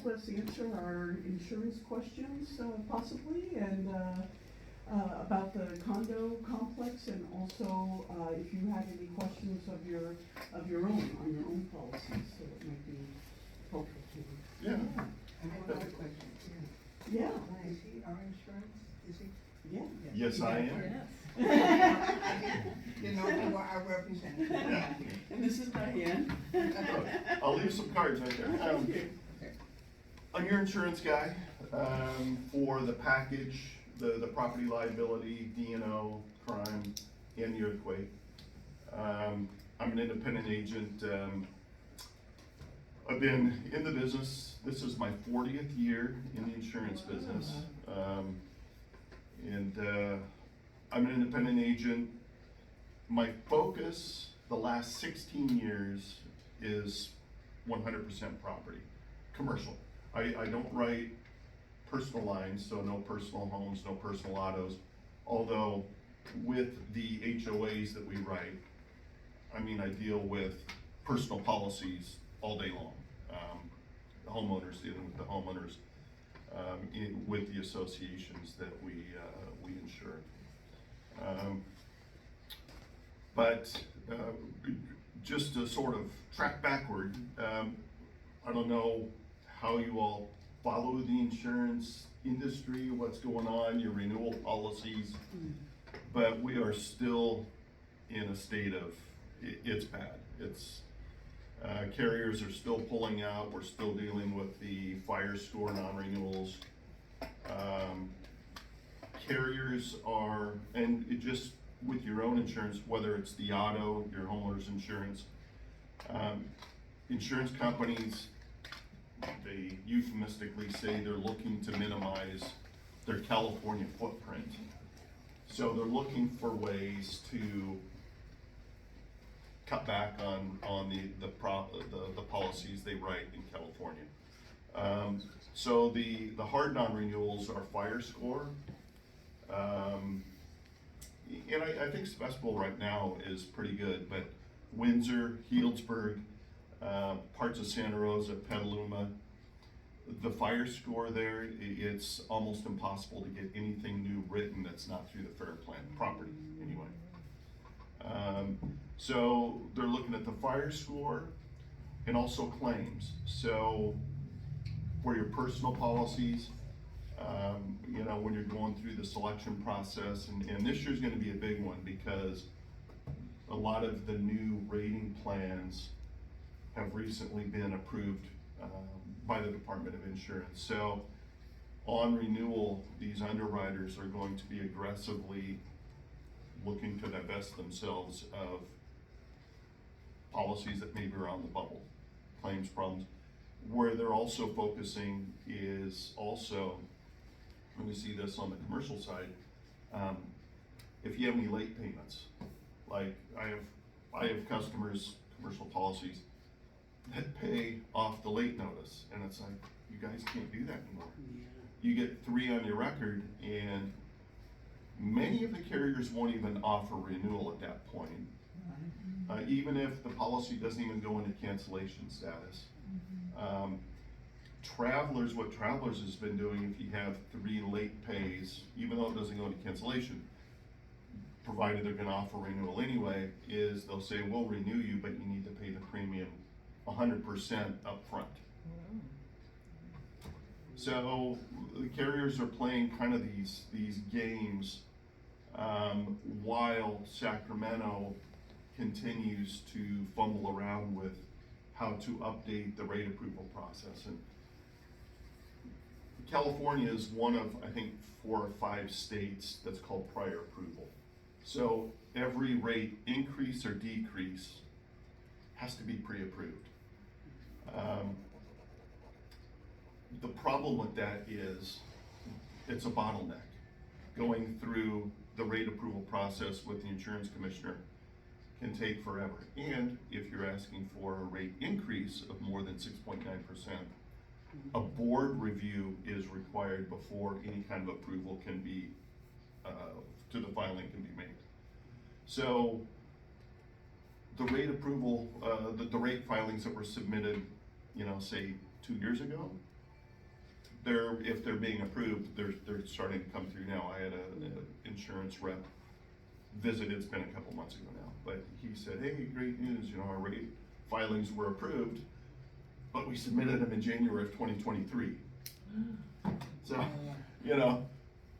Let's answer our insurance questions, possibly, and, about the condo complex, and also, if you have any questions of your own, on your own policies, so it might be helpful to you. Yeah. I have another question. Yeah, Is he our insurance? Is he? yeah. Yes, I am. You know who I represent. Yeah. And this is Diane. I'll leave some cards right there. Thank you. I'm your insurance guy, for the package, the property liability, D&O, crime, and the earthquake. I'm an independent agent. I've been in the business, this is my 40th year in the insurance business. I'm an independent agent. My focus the last 16 years is 100% property, commercial. I don't write personal lines, so no personal homes, no personal autos. Although with the HOAs that we write, I mean, I deal with personal policies all day long. The homeowners, dealing with the homeowners, with the associations that we insure. Just to sort of track backward, I don't know how you all follow the insurance industry, what's going on, your renewal policies, but we are still in a state of, it's bad. It's, carriers are still pulling out, we're still dealing with the fire score non-renewals. Carriers are, and it just, with your own insurance, whether it's the auto, your homeowner's insurance, insurance companies, they euphemistically say they're looking to minimize their California footprint. So they're looking for ways to cut back on the policies they write in California. So the hard non-renewals are fire score. And I think Sebastopol right now is pretty good, but Windsor, Healdsburg, parts of Santa Rosa, Petaluma, the fire score there, it's almost impossible to get anything new written that's not through the fair plan property anyway. So they're looking at the fire score and also claims. So for your personal policies, you know, when you're going through the selection process, and this year's gonna be a big one because a lot of the new rating plans have recently been approved by the Department of Insurance. So on renewal, these underwriters are going to be aggressively looking to divest themselves of policies that maybe are on the bubble, claims problems. Where they're also focusing is also, when we see this on the commercial side, if you have any late payments, like I have customers, commercial policies, that pay off the late notice, and it's like, you guys can't do that anymore. You get 3 on your record, and many of the carriers won't even offer renewal at that point. Even if the policy doesn't even go into cancellation status. Travelers, what Travelers has been doing, if you have 3 late pays, even though it doesn't go into cancellation, provided they're gonna offer renewal anyway, is they'll say, we'll renew you, but you need to pay the premium 100% upfront. So the carriers are playing kind of these games, while Sacramento continues to fumble around with how to update the rate approval process. And California is one of, I think, 4 or 5 states that's called prior approval. So every rate increase or decrease has to be pre-approved. The problem with that is it's a bottleneck. Going through the rate approval process with the insurance commissioner can take forever. And if you're asking for a rate increase of more than 6.9%, a board review is required before any kind of approval can be, to the filing can be made. So the rate approval, the rate filings that were submitted, you know, say 2 years ago, if they're being approved, they're starting to come through now. I had a insurance rep visit, it's been a couple months ago now, but he said, hey, great news, our rate filings were approved, but we submitted them in January of 2023. So,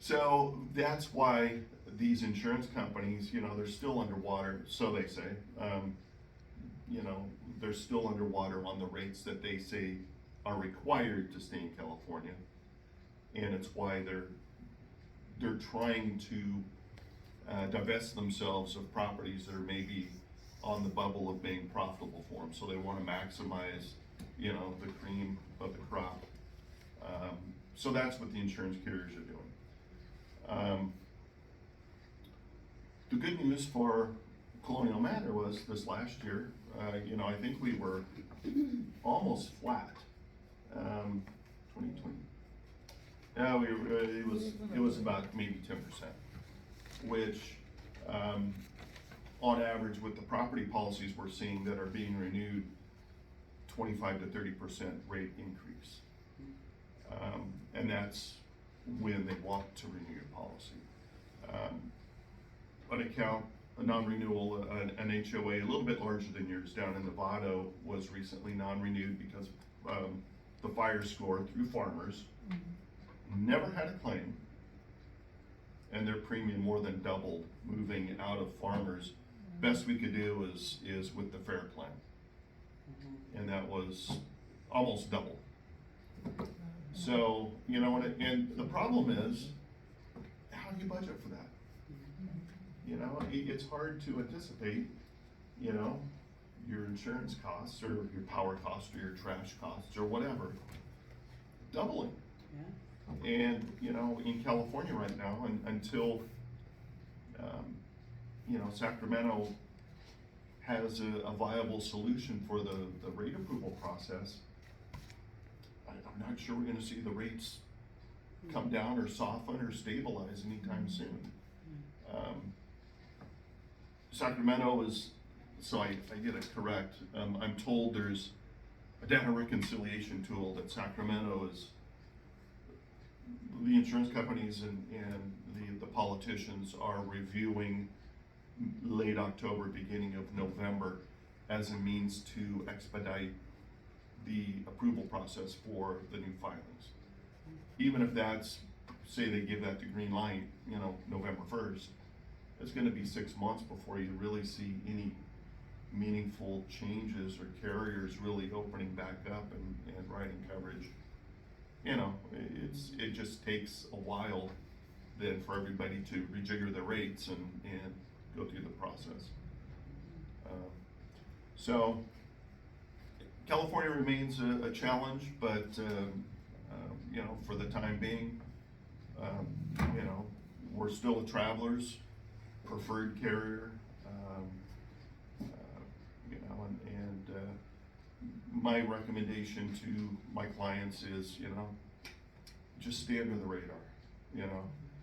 so that's why these insurance companies, they're still underwater, so they say. They're still underwater on the rates that they say are required to stay in California. And it's why they're trying to divest themselves of properties that are maybe on the bubble of being profitable for them. So they want to maximize, the cream of the crop. So that's what the insurance carriers are doing. The good news for Colonial Manor was this last year, I think we were almost flat. 2020. Yeah, it was about maybe 10%, which, on average with the property policies we're seeing that are being renewed, 25 to 30% rate increase. And that's when they want to renew your policy. An account, a non-renewal, an HOA a little bit larger than yours down in Novato was recently non-renewed because the fire score through Farmers, never had a claim, and their premium more than doubled moving out of Farmers. Best we could do is with the fair plan, and that was almost double. So, and the problem is, how do you budget for that? It's hard to anticipate, your insurance costs or your power costs or your trash costs or whatever, doubling. Yeah. And, in California right now, until, Sacramento has a viable solution for the rate approval process, I'm not sure we're gonna see the rates come down or soften or stabilize anytime soon. Sacramento is, so I get it correct, I'm told there's a data reconciliation tool that Sacramento is, the insurance companies and the politicians are reviewing late October, beginning of November as a means to expedite the approval process for the new filings. Even if that's, say they give that the green light, November 1st, it's gonna be 6 months before you really see any meaningful changes or carriers really opening back up and writing coverage. It just takes a while then for everybody to rejigger their rates and go through the process. So California remains a challenge, but for the time being, we're still a traveler's preferred carrier, and my recommendation to my clients is, just stay under the radar.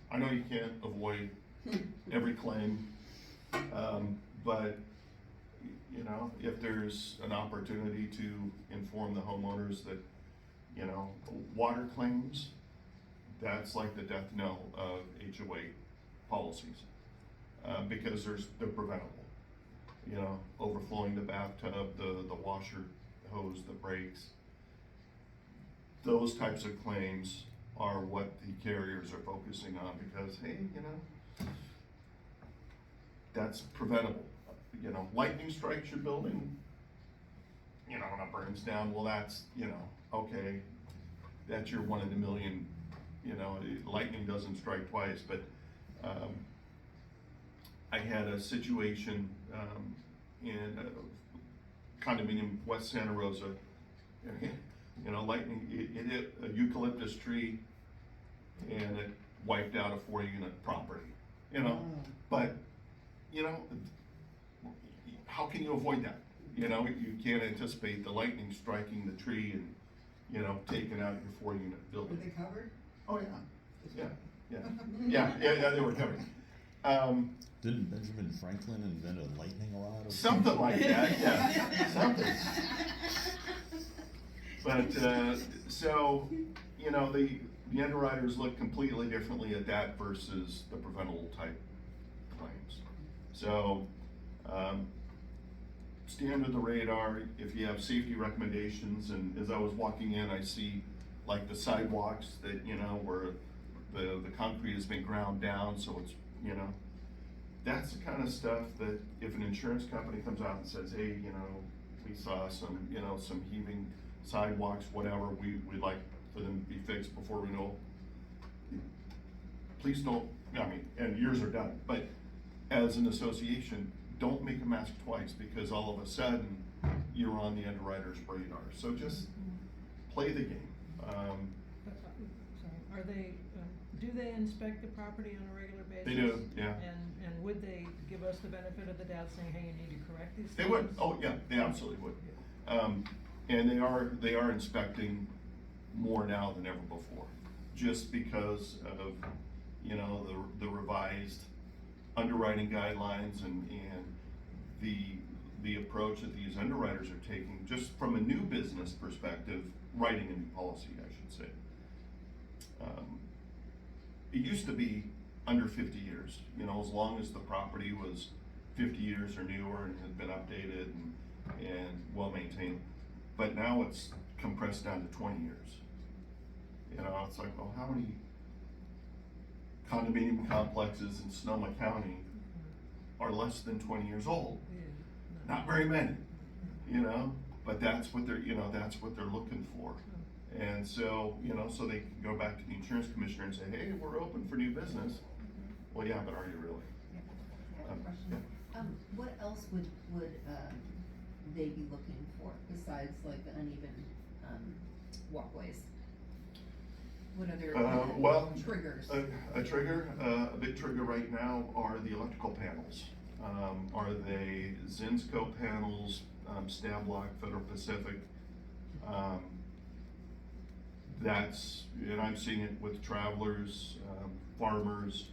I know you can't avoid every claim, but if there's an opportunity to inform the homeowners that, water claims, that's like the death knell of HOA policies, because they're preventable. Overflowing the bathtub, the washer hose that breaks. Those types of claims are what the carriers are focusing on because, hey, that's preventable. Lightning strikes your building, and it burns down, well, that's, okay, that's your 1 in a million, lightning doesn't strike twice, but, I had a situation, in a condominium, West Santa Rosa, lightning, it hit a eucalyptus tree, and it wiped out a 4-unit property, but, how can you avoid that? You can't anticipate the lightning striking the tree and, taking out your 4-unit Were building. they covered? Oh, yeah, they were covered. Didn't Benjamin Franklin invent a lightning rod? Something like that, yeah, something. But, so, you know, the underwriters look completely differently at that versus the preventable type claims. So, stay under the radar. If you have safety recommendations, and as I was walking in, I see like the sidewalks that, you know, where the concrete has been ground down, so it's, you know, that's the kind of stuff that if an insurance company comes out and says, hey, you know, we saw some, you know, some heaving sidewalks, whatever, we'd like for them to be fixed before renewal. Please don't, I mean, and yours are done, but as an association, don't make them ask twice, because all of a sudden, you're on the underwriter's radar. So just play the game. Sorry, are they, do they inspect the property on a regular basis? They do, yeah. And would they give us the benefit of the doubt saying, hey, you need to correct these things? They would, oh yeah, they absolutely would. And they are inspecting more now than ever before, just because of, you know, the revised underwriting guidelines and the approach that these underwriters are taking, just from a new business perspective, writing a new policy, I should say. It used to be under 50 years, you know, as long as the property was 50 years or newer and had been updated and well maintained. But now it's compressed down to 20 years. You know, it's like, well, how many condominium complexes in Sonoma County are less than 20 years old? Yeah, no. Not very many, you know, but that's what they're, you know, that's what they're looking for. And so, you know, so they can go back to the insurance commissioner and say, hey, we're open for new business. Well, yeah, but are you really? Yeah. I have a question. Yeah. What else would they be looking for besides like the uneven, walkways? What other Well, triggers? A trigger, a big trigger right now are the electrical panels. Are they Zinsco panels, Stablock, Federal Pacific? That's, and I'm seeing it with travelers, farmers.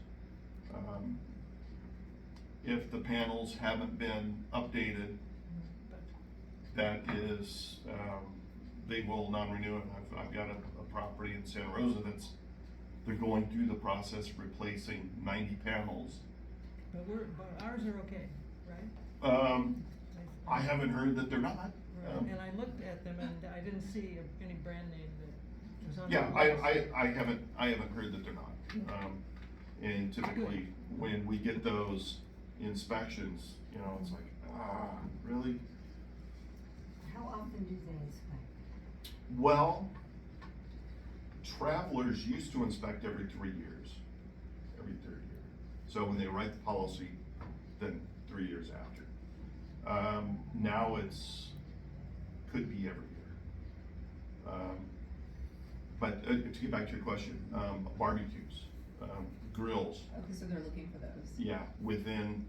If the panels haven't been updated, that is, they will non-renew it. I've got a property in Santa Rosa they're going through the process of replacing 90 panels. But ours are okay, right? I haven't heard that they're not. Right, and I looked at them and I didn't see any brand name that was on. Yeah, the list. I haven't heard that they're not. And typically, when we get those inspections, you know, it's like, really? How often do they inspect? Well, travelers used to inspect every 3 years, every third year. So when they write the policy, then 3 years after. Now could be every year. But to get back to your question, barbecues, grills, Okay, so they're looking for those. yeah, within,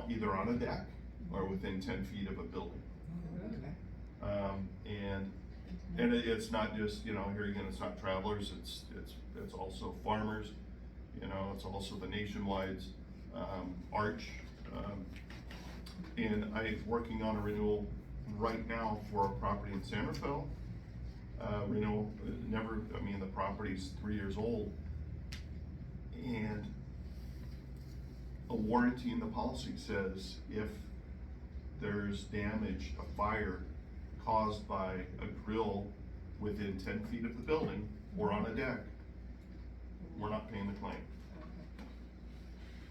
either on a deck or within 10 feet of a building. Okay. And it's not just, you know, here again, it's not travelers, it's also farmers, you know, it's also the nationwides, Arch. And I'm working on a renewal right now for a property in San Rafael. Renewal, the property's 3 years old. And a warranty in the policy says if there's damage, a fire caused by a grill within 10 feet of the building or on a deck, we're not paying the claim.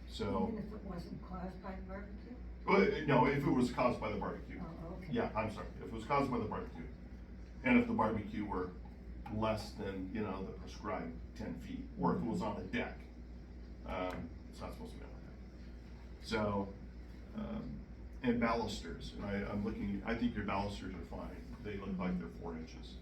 So, Even if it wasn't caused by the barbecue? well, no, if it was caused by the barbecue. Oh, okay. Yeah, I'm sorry, if it was caused by the barbecue, and if the barbecue were less than, you know, the prescribed 10 feet, or if it was on the deck, it's not supposed to be on the deck. So, and balusters, and I'm looking, I think your balusters are fine, they look like they're 4 inches.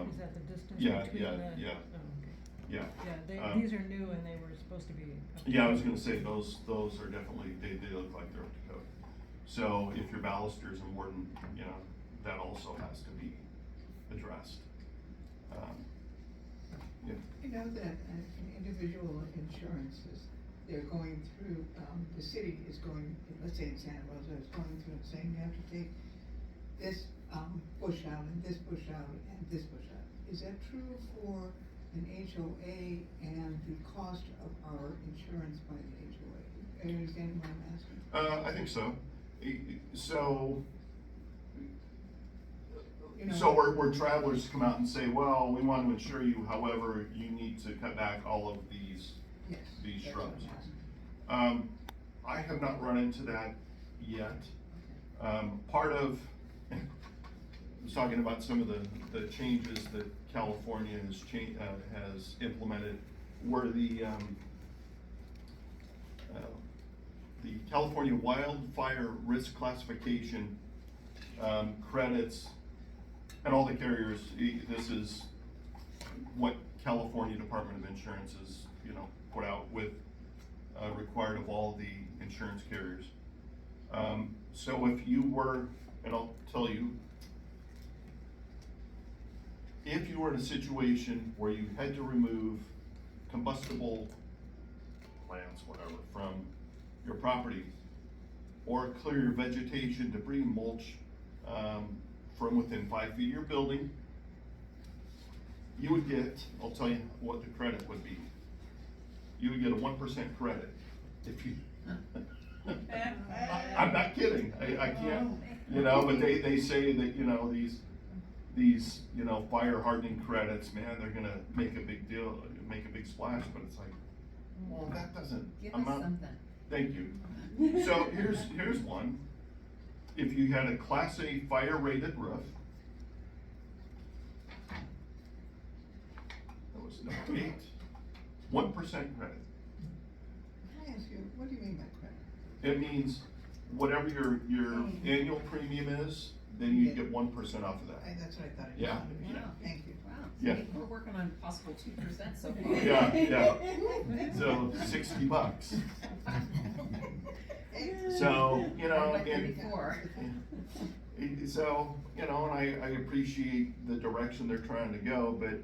Is that the distance yeah, between yeah, the? yeah. Oh, okay. Yeah. Yeah, these are new and they were supposed to be. Yeah, I was gonna say, those are definitely, they look like they're up to code. So if your balusters and warden, you know, that also has to be addressed. Yeah. You know that individual insurances, they're going through, the city is going, let's say in Santa Rosa, is going through and saying you have to take this, bush out and this bush out and this bush out. is that true for an HOA and the cost of our insurance by the HOA? Are you understanding what I'm asking? I think so. So, You know, so where travelers come out and say, well, we want to insure you, however, you need to cut back all of these Yes. these that's what shrubs. I'm asking. I have not run into that yet. Part of, I was talking about some of the changes that California has implemented, where the California Wildfire Risk Classification credits, and all the carriers, this is what California Department of Insurance is, put out with, required of all the insurance carriers. So if you were, and I'll tell you, if you were in a situation where you had to remove combustible plants, whatever, from your property, or clear your vegetation, debris, mulch, from within 5 feet of your building, you would get, I'll tell you what the credit would be. You would get a 1% credit if you, I'm not kidding, I can't, but they say that, these, fire hardening credits, man, they're gonna make a big deal, make a big splash, but it's like, well, that doesn't Give us amount. something. Thank you. So here's one. If you had a Class A fire rated roof, that was number 8, 1% credit. Can I ask you, what do you mean by credit? It means whatever your annual premium is, then you get 1% off of that. That's what I thought. Yeah. Wow. Thank you. Wow, Yeah. we're working on possible 2% so far. Yeah. So $60. So, I'm like and 34. so, and I appreciate the direction they're trying to go, but,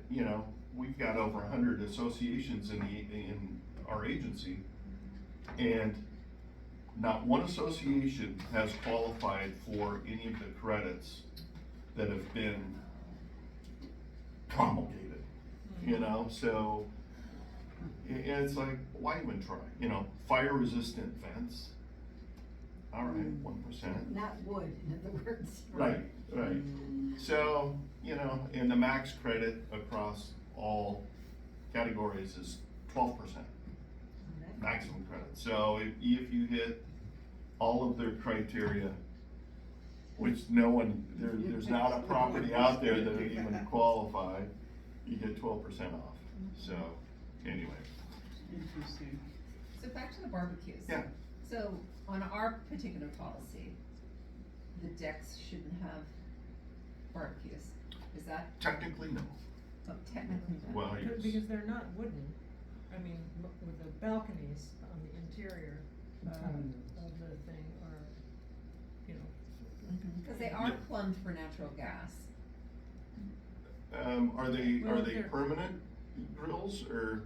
we've got over 100 associations in our agency, and not one association has qualified for any of the credits that have been promulgated, so, and it's like, why even try? Fire resistant vents, all right, 1%. Not wood, in other words. Right. So, and the max credit across all categories is 12%, maximum credit. So if you hit all of their criteria, which there's not a property out there that would even qualify, you get 12% off. So, anyway. Interesting. So back to the barbecues. Yeah. So on our particular policy, the decks shouldn't have barbecues. Is that, Technically, no. technically not? Well, yes. Because they're not wooden, I mean, with the balconies on the interior, of the thing are, Cause they are plumbed for natural gas. Are they Well, they're- permanent grills or?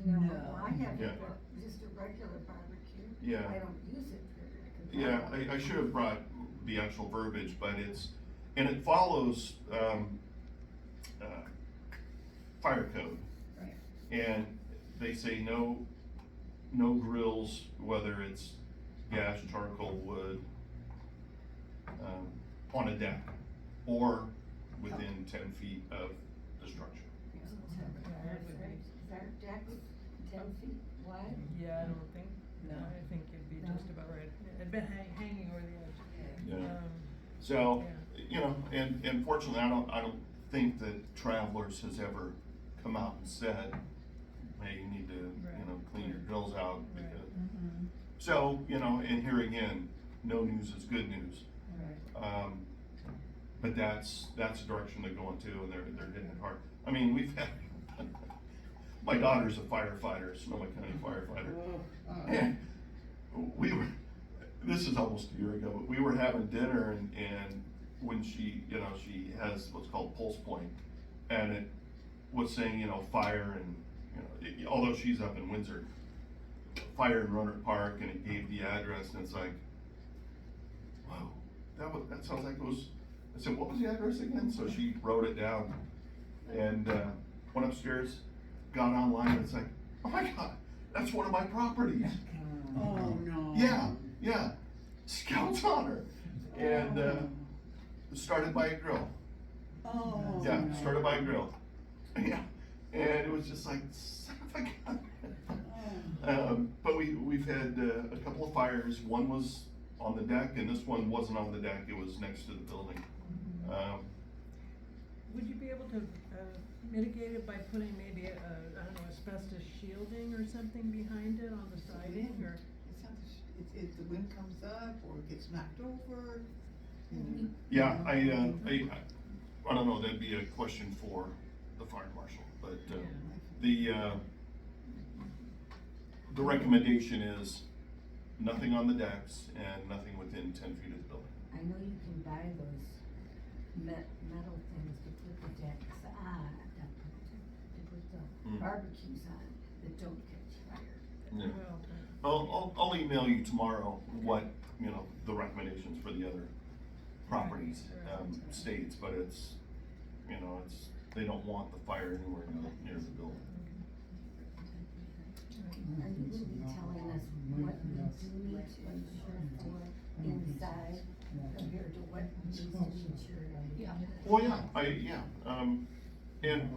No, No. I have Yeah. just a regular barbecue. Yeah. I don't use it for. Yeah, I should have brought the actual verbiage, but it follows, fire code. Right. And they say no grills, whether it's gas, charcoal, wood, on a deck or within 10 feet of the structure. Is our deck 10 feet wide? yeah, I don't think, No. I think it'd be No. just about right, it'd be hanging over the edge. Yeah. Um, So, Yeah. and fortunately, I don't think that Travelers has ever come out and said, hey, you need to, Right. clean your grills out Right. because. Mm-hmm. So, and here again, no news is good news. Right. But that's the direction they're going to, and they're hitting it hard. I mean, we've had, my daughter's a firefighter, Sonoma County firefighter. And this is almost a year ago, but we were having dinner and when she has what's called pulse point, and it was saying, fire and, although she's up in Windsor, fire in Roanoke Park, and it gave the address, and it's like, whoa, that sounds like it was, I said, what was the address again? So she wrote it down, And, went upstairs, got online, and it's like, oh my God, that's one of my properties. Oh, no. Yeah, Scout's honor. And, started by a grill. Oh, Yeah, no. started by a grill. Yeah, and it was just like, son of a gun. But we've had a couple of fires. One was on the deck, and this one wasn't on the deck. It was next to the building. Would you be able to, mitigate it by putting maybe I don't know, asbestos shielding or something behind it on the siding, or? It's not, if the wind comes up or it gets knocked over. Yeah, I don't know. That'd be a question for the fire marshal. But the recommendation is nothing on the decks and nothing within 10 feet of the building. I know you can buy those metal things to put the decks on, to put the barbecues on that don't catch fire. Yeah. Well, I'll email you tomorrow what, the recommendations for the other properties, states, but it's, they don't want the fire anywhere near the building. Are you gonna be telling us what we do need to insure for inside compared to what needs to be insured on the outside? Well, and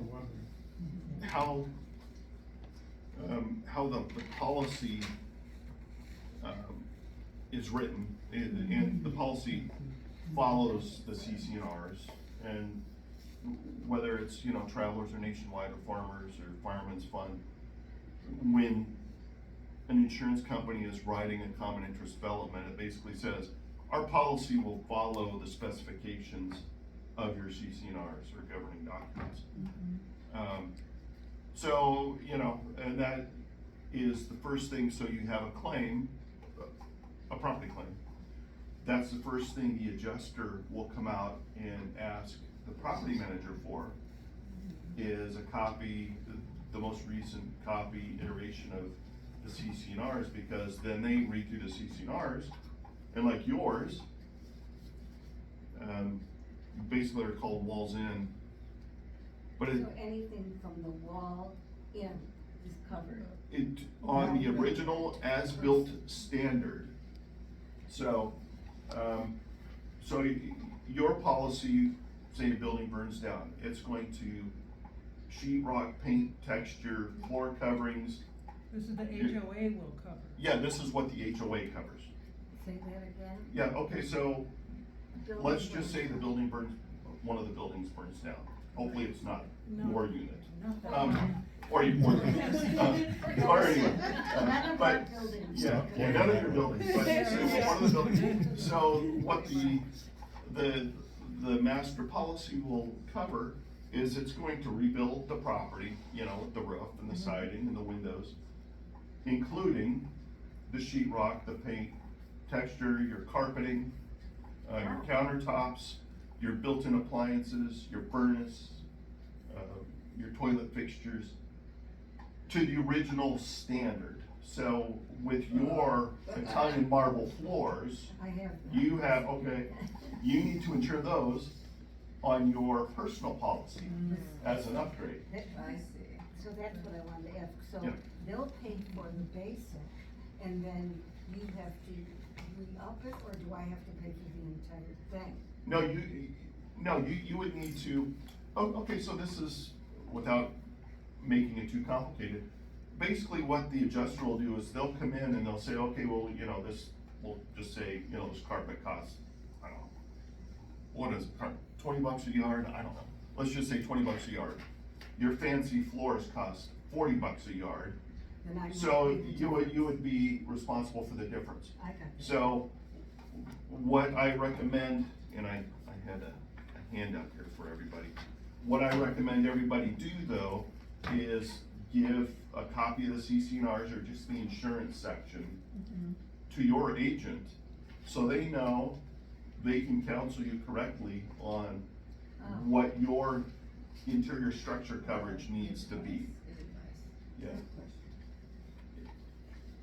how the policy, is written, and the policy follows the CCNRs, and whether it's, Travelers or Nationwide or Farmers or Fireman's Fund, when an insurance company is writing a common interest development, it basically says, our policy will follow the specifications of your CCNRs or governing documents. So, and that is the first thing. So you have a claim, a property claim. That's the first thing the adjuster will come out and ask the property manager for, is a copy, the most recent copy iteration of the CCNRs, because then they read through the CCNRs, and like yours, basically are called walls in. But So anything from the wall in is covered? on the original as-built standard. So, your policy, say the building burns down, it's going to sheetrock, paint, texture, floor coverings. This is the HOA will cover. Yeah, this is what the HOA covers. Say that again? Yeah, okay, so Building let's just burns say the down. building burns, one of the buildings burns down. Hopefully it's not No. your unit. Not that Um, one. Or anyway, None of but, our buildings. yeah, none of your buildings, but say one of the buildings. So what the master policy will cover is it's going to rebuild the property, the roof and the siding and the windows, including the sheetrock, the paint, texture, your carpeting, your countertops, your built-in appliances, your furnace, your toilet fixtures, to the original standard. So with your Italian marble floors, I have. you have, you need to insure those on your personal policy as an upgrade. I see. So that's what I wanted to ask. So Yeah. they'll pay for the basic and then you have to re-up it, or do I have to pay for the entire thing? No, you would need to, so this is, without making it too complicated, basically what the adjuster will do is they'll come in and they'll say, okay, well, this, we'll just say, this carpet costs, I don't know, what is it, $20 a yard? I don't know. Let's just say $20 a yard. Your fancy floors cost $40 a yard. Then I'm not So paying you would be responsible for the difference. I got you. So what I recommend, and I had a handout here for everybody. What I recommend everybody do though is give a copy of the CCNRs or just the insurance section to your agent, so they know they can counsel you correctly on what your interior structure coverage needs to be. Yeah.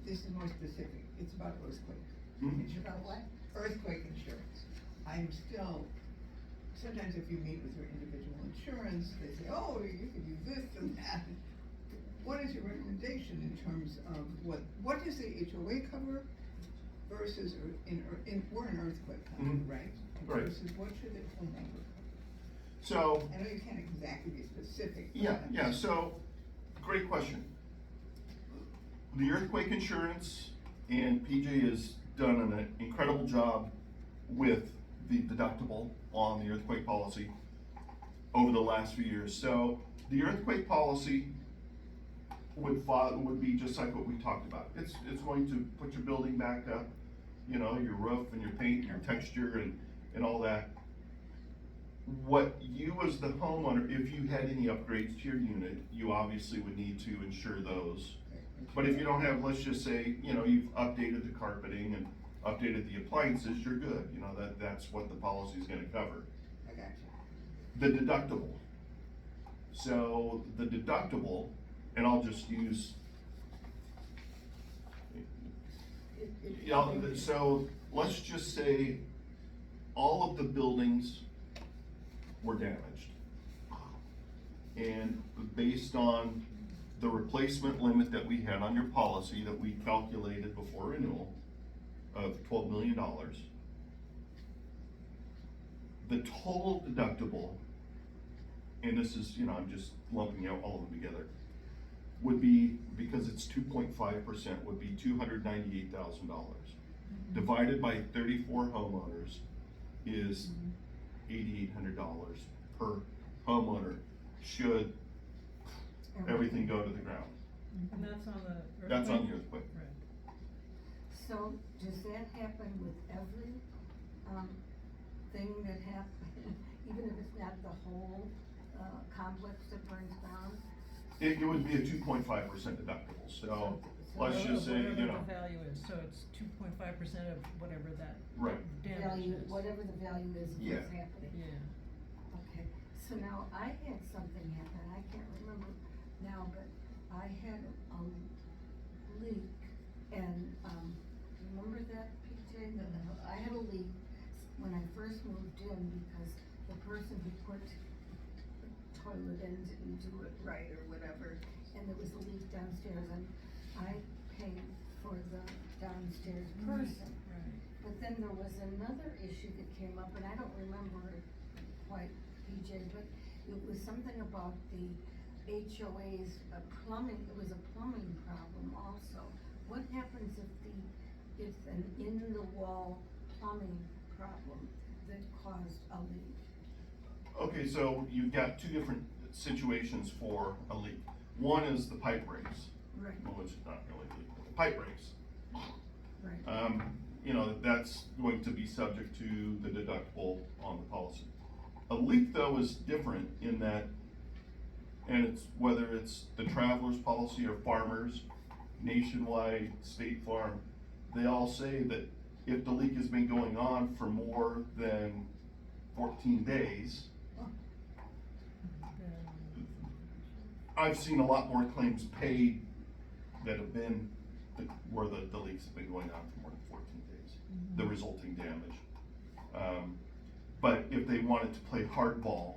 This is more specific, it's about earthquake. Mhm. Insurance. About what? Earthquake insurance. I'm still sometimes if you meet with your individual insurance, they say, oh, you could use this and that. What is your recommendation in terms of what does the HOA cover versus, we're an earthquake cover, Mhm. right? Right. Versus what should the homeowner cover? So, I know you can't exactly be specific. But yeah, so, great question. The earthquake insurance, and PJ has done an incredible job with the deductible on the earthquake policy over the last few years. So, the earthquake policy would be just like what we talked about. It's going to put your building back up, you know, your roof and your paint, your texture and all that. What you as the homeowner, if you had any upgrades to your unit, you obviously would need to insure those. But if you don't have, let's just say, you know, you've updated the carpeting and updated the appliances, you're good. You know, that's what the policy is gonna cover. I got you. The deductible. So the deductible, and I'll just use, you know, so let's just say all of the buildings were damaged. And based on the replacement limit that we had on your policy that we calculated before renewal of $12 million, the total deductible, and this is, you know, I'm just lumping out all of them together, would be, because it's 2.5%, would be $298,000. Divided by 34 homeowners is $8,800 per homeowner should everything go to the ground. And that's on the earthquake? That's on the earthquake. Right. So, does that happen with every, thing that happens, even if it's not the whole, complex that burns down? It would be a 2.5% deductible, so let's just say, you know. Whatever the value is, so it's 2.5% of whatever that Right. damage Value, is. whatever the value is of Yeah. what's happening. Yeah. Okay, so now I had something happen, I can't remember now, but I had a leak, and, remember that, PJ? I had a leak when I first moved in because the person who put the toilet in didn't do it right or whatever, and there was a leak downstairs, and I paid for the downstairs person. Right. But then there was another issue that came up, and I don't remember it quite, PJ, but it was something about the HOA's plumbing, it was a plumbing problem also. What happens if an in-the-wall plumbing problem that caused a leak? Okay, so you've got two different situations for a leak. One is the pipe breaks, Right, which is not really a leak, but the pipe breaks. right. You know, that's going to be subject to the deductible on the policy. A leak though is different in that, and it's, whether it's the traveler's policy or Farmers, Nationwide, State Farm, they all say that if the leak has been going on for more than 14 days, I've seen a lot more claims paid that have been, where the leaks have been going on for more than 14 days, the resulting damage. But if they wanted to play hardball,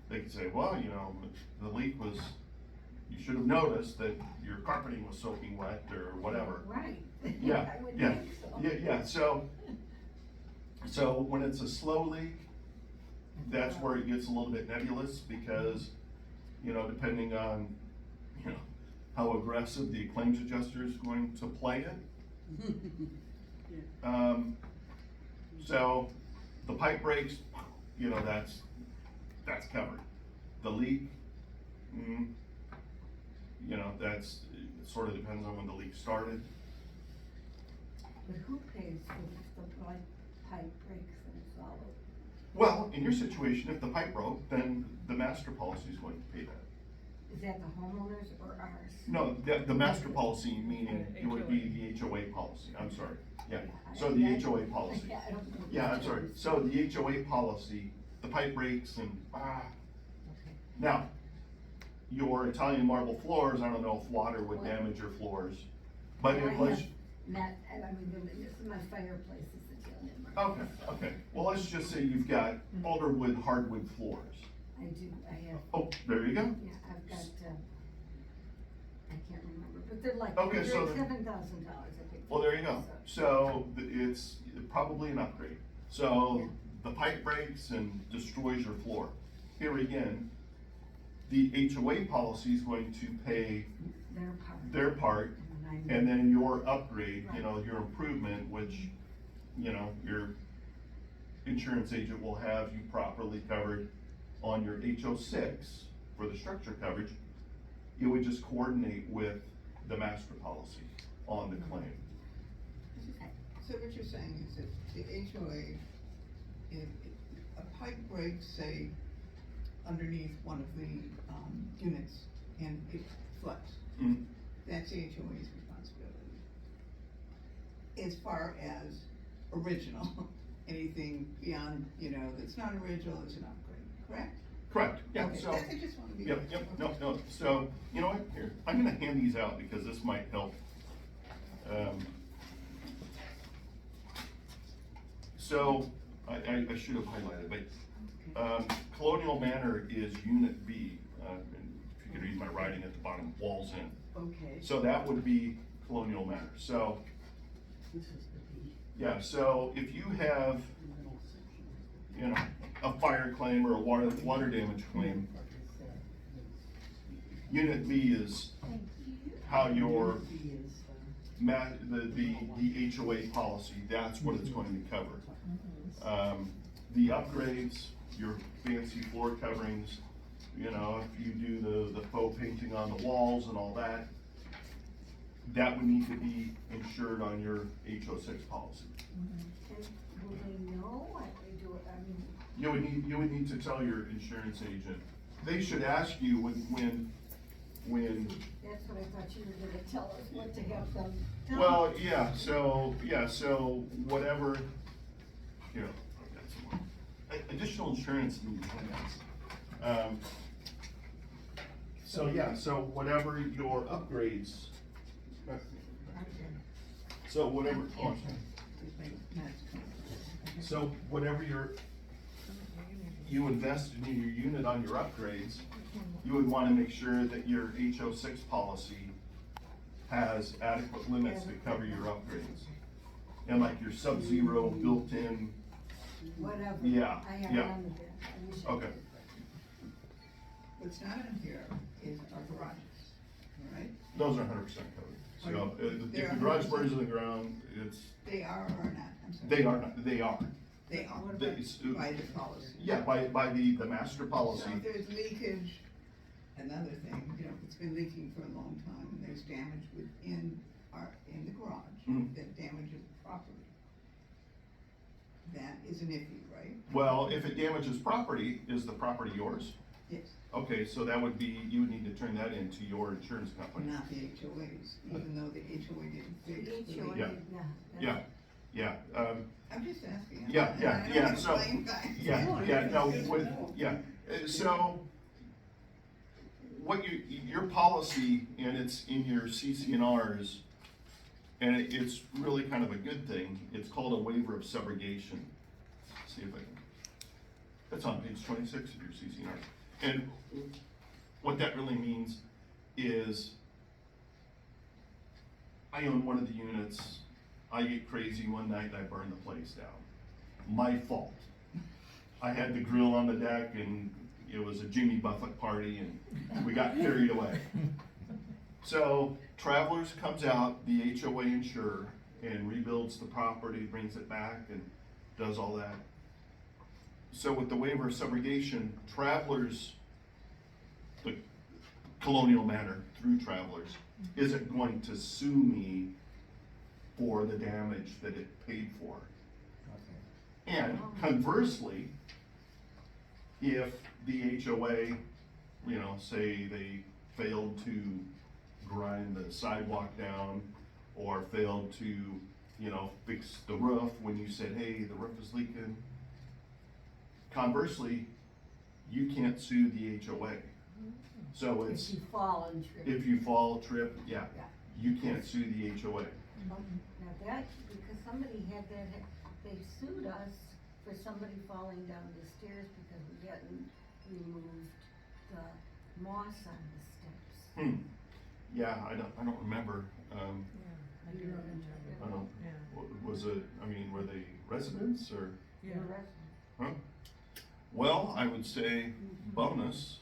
they could say, well, you know, the leak was, you should have noticed that your carpeting was soaking wet or whatever. Right. Yeah, I would yeah, think so. yeah, so when it's a slow leak, that's where it gets a little bit nebulous because, you know, depending on, you know, how aggressive the claims adjuster is going to play it. So the pipe breaks, you know, that's covered. The leak, you know, it sort of depends on when the leak started. But who pays for the pipe breaks and it's all over? Well, in your situation, if the pipe broke, then the master policy is going to pay that. Is that the homeowners or ours? No, the master policy, meaning it would be the HOA policy, I'm sorry, yeah, so the HOA policy. Yeah, I don't know. Yeah, I'm sorry, so the HOA policy, the pipe breaks and, Okay. now, your Italian marble floors, I don't know if water would Well- damage your floors, but Well, it I was, have This is my fireplace, it's Italian done in mine. Okay, so. okay, well, let's just say you've got alder wood, hardwood floors. I do, I have, Oh, there you go. yeah, I've got, I can't remember, but they're like, Okay, so they're then- $7,000, I think. Well, there you go. So it's probably an upgrade. So the pipe breaks and destroys your floor. Here again, the HOA policy is going to pay Their part. their part, And I'm- and then your upgrade, you know, your improvement, which, you know, your insurance agent will have you properly covered on your HO6 for the structure coverage. You would just coordinate with the master policy on the claim. So what you're saying is that the HOA, if a pipe breaks, say, underneath one of the, units and it floods, Mm. that's the HOA's responsibility. As far as original, anything beyond, you know, that's not original is an upgrade, correct? Correct, yeah, Okay, so. that's, I just wanna be. Yep, no, so, you know what, here, I'm gonna hand these out because this might help. So, I should have highlighted, but, Colonial Manor is Unit B, and if you could read my writing at the bottom, walls in. Okay, So that would be Colonial Manor, so, this is the B, yeah, so if you have, the middle section. you know, a fire claim or a water damage claim, Unit B is how your B is, the HOA policy, that's what it's going to cover. The upgrades, your fancy floor coverings, you know, if you do the faux painting on the walls and all that, that would need to be insured on your HO6 policy. And will they know what they do, I mean, You would need to tell your insurance agent. They should ask you when, that's what I thought you were gonna tell us, what to have them tell. well, so whatever, you know, I've got some more. Additional insurance needs, so whatever your upgrades, Okay. so whatever, oh, I'm sorry. Just make Matt's comment. So whatever you invest in your unit on your upgrades, you would wanna make sure that your HO6 policy has adequate limits to cover your upgrades. And like your sub-zero built-in, Whatever. Yeah, I have yeah. none of that. I wish I okay, did. What's not in here is our garages, all right? those are 100% covered. So if They're the garage 100%. burns to the ground, it's, They are or not, I'm sorry. they are, they are. They are, What They- about- by the policy. Yeah, by the master policy. So if there's leakage, another thing, you know, if it's been leaking for a long time and there's damage within in the garage Mhm. that damages property, that is an issue, right? Well, if it damages property, is the property yours? Yes, Okay, so that would be, you would need to turn that into your insurance company. not the HOAs, even though the HOA didn't fix the HOA, leak. Yeah. yeah. Yeah, I'm just asking. Yeah, I yeah, don't yeah, wanna so- blame guys. no, so, what your policy, and it's in your CC&Rs, and it's really kind of a good thing, it's called a waiver of subrogation. See if I can, that's on page 26 of your CC&Rs. And what that really means is, I own one of the units, I get crazy one night and I burn the place down. My fault. I had the grill on the deck and it was a Jimmy Buffett party and we got carried away. So Travelers comes out, the HOA insurer, and rebuilds the property, brings it back and does all that. So with the waiver of subrogation, Travelers, the Colonial Manor through Travelers, isn't going to sue me for the damage that it paid for. And conversely, if the HOA, you know, say they failed to grind the sidewalk down or failed to, you know, fix the roof when you said, hey, the roof is leaking. Conversely, you can't sue the HOA. So it's, If you fall and trip. if you fall, trip, yeah, Yeah. you can't sue the HOA. Now that, because somebody had that, they sued us for somebody falling down the stairs because we hadn't removed the moss on the steps. Yeah, I don't remember, Yeah, I do remember. I don't, Yeah, was it, I mean, were they residents or? yeah. The rest- Huh? Well, I would say bonus,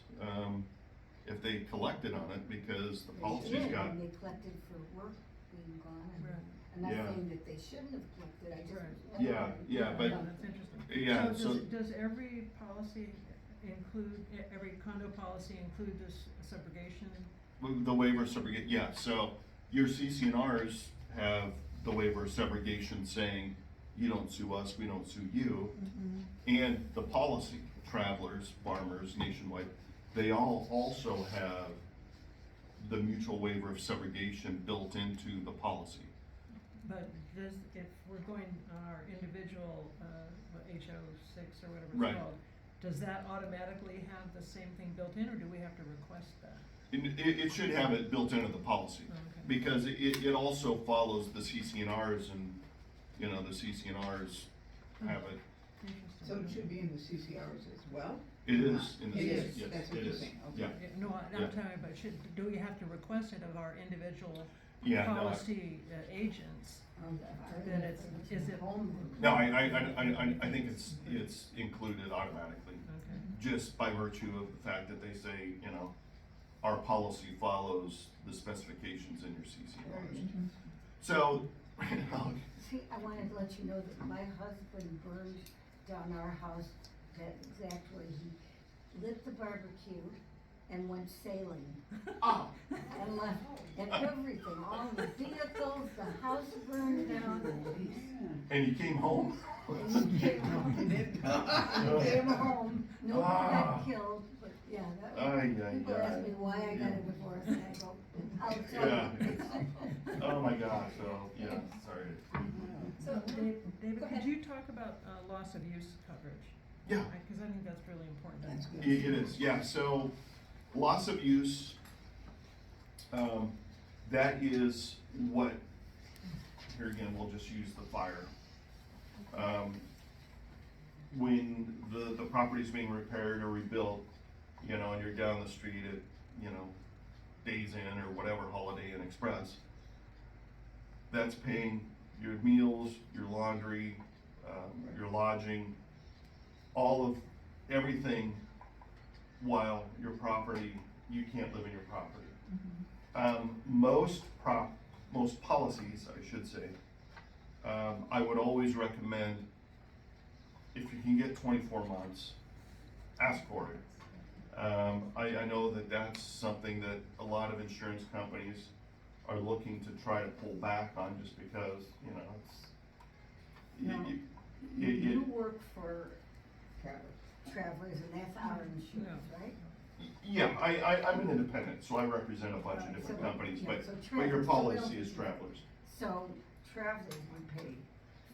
if they collected on it, because the They policy's did, got, and they collected for work being gone, Right. and I'm Yeah. not saying that they shouldn't have collected, I just. Right. Yeah, but- No, that's interesting. Yeah, so- Does every policy include, every condo policy include this subrogation? the waiver of subrogation, yeah, so your CCNRs have the waiver of subrogation saying, you don't sue us, we don't sue you. And the policy, Travelers, Farmers, Nationwide, they all also have the mutual waiver of subrogation built into the policy. But does, if we're going on our individual, HO6 or whatever Right. it's called, does that automatically have the same thing built in, or do we have to request that? It should have it built into the policy, Okay. because it also follows the CCNRs, and, you know, the CCNRs have it. Interesting. So it should be in the CCRs as well? It is in the, It yes, is, yes, that's what it you're is, saying, okay. yeah. No, I'm Yeah. telling you, but do we have to request it of our individual Yeah, no, policy agents? Then is it? No, I think it's included automatically, Okay. just by virtue of the fact that they say, you know, our policy follows the specifications in your CCNRs. So, See, I wanted to let you know that my husband burned down our house that exact way. He lit the barbecue and went sailing. Oh. And left, and everything, all the vehicles, the house burned down. and you came home? And he came home. He came home, nobody got killed, but yeah, that was. Ay, ay, People ask me ay. why I got a divorce, and I go, I'll tell Yeah. you. Oh my gosh, so, yeah, sorry. So, David, Go could ahead. you talk about, loss of use coverage? Yeah. Cause I think that's really important. That's good. It is, yeah, so loss of use, that is what, here again, we'll just use the fire. When the property's being repaired or rebuilt, you know, and you're down the street at, you know, Days Inn or whatever, Holiday Inn Express, that's paying your meals, your laundry, your lodging, all of, everything while your property, you can't live in your property. Most policies, I should say, I would always recommend, if you can get 24 months, ask for it. I know that that's something that a lot of insurance companies are looking to try to pull back on, just because, you know, No. You work for Travelers. Travelers, and that's our insurance, right? yeah, I'm an independent, so I represent a bunch of Right, different so- companies, yeah, but so your Travelers, so policy they'll- is Travelers. So Travelers would pay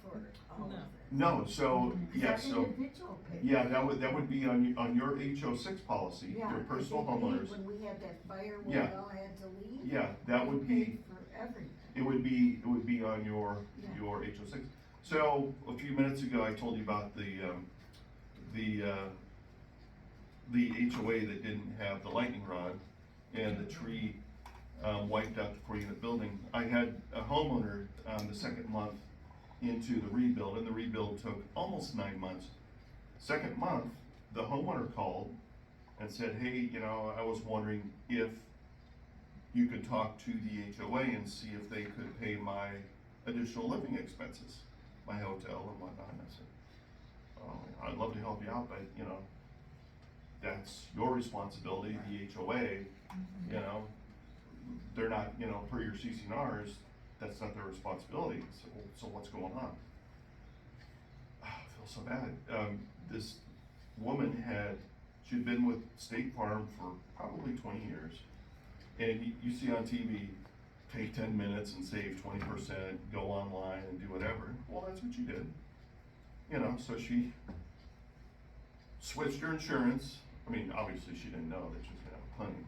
for all of No. it. No, so, yeah, Our so, individual pays. yeah, that would be on your HO6 policy, Yeah, your personal I think we- homeowners. When we had that fire where Yeah. we all had to leave. Yeah, that we would be, paid for everything. it would be on your HO6. So, a few minutes ago, I told you about the HOA that didn't have the lightning rod, and the tree, wiped out the 4-unit building. I had a homeowner, the second month into the rebuild, and the rebuild took almost 9 months. Second month, the homeowner called and said, hey, you know, I was wondering if you could talk to the HOA and see if they could pay my additional living expenses, my hotel and whatnot. And I said, oh, I'd love to help you out, but, you know, that's your responsibility, the HOA, you know, they're not, you know, per your CCNRs, that's not their responsibility. So what's going on? I feel so bad. This woman she'd been with State Farm for probably 20 years. And you see on TV, take 10 minutes and save 20%, go online and do whatever. Well, that's what she did. You know, so she switched her insurance. I mean, obviously she didn't know that she was gonna have a claim.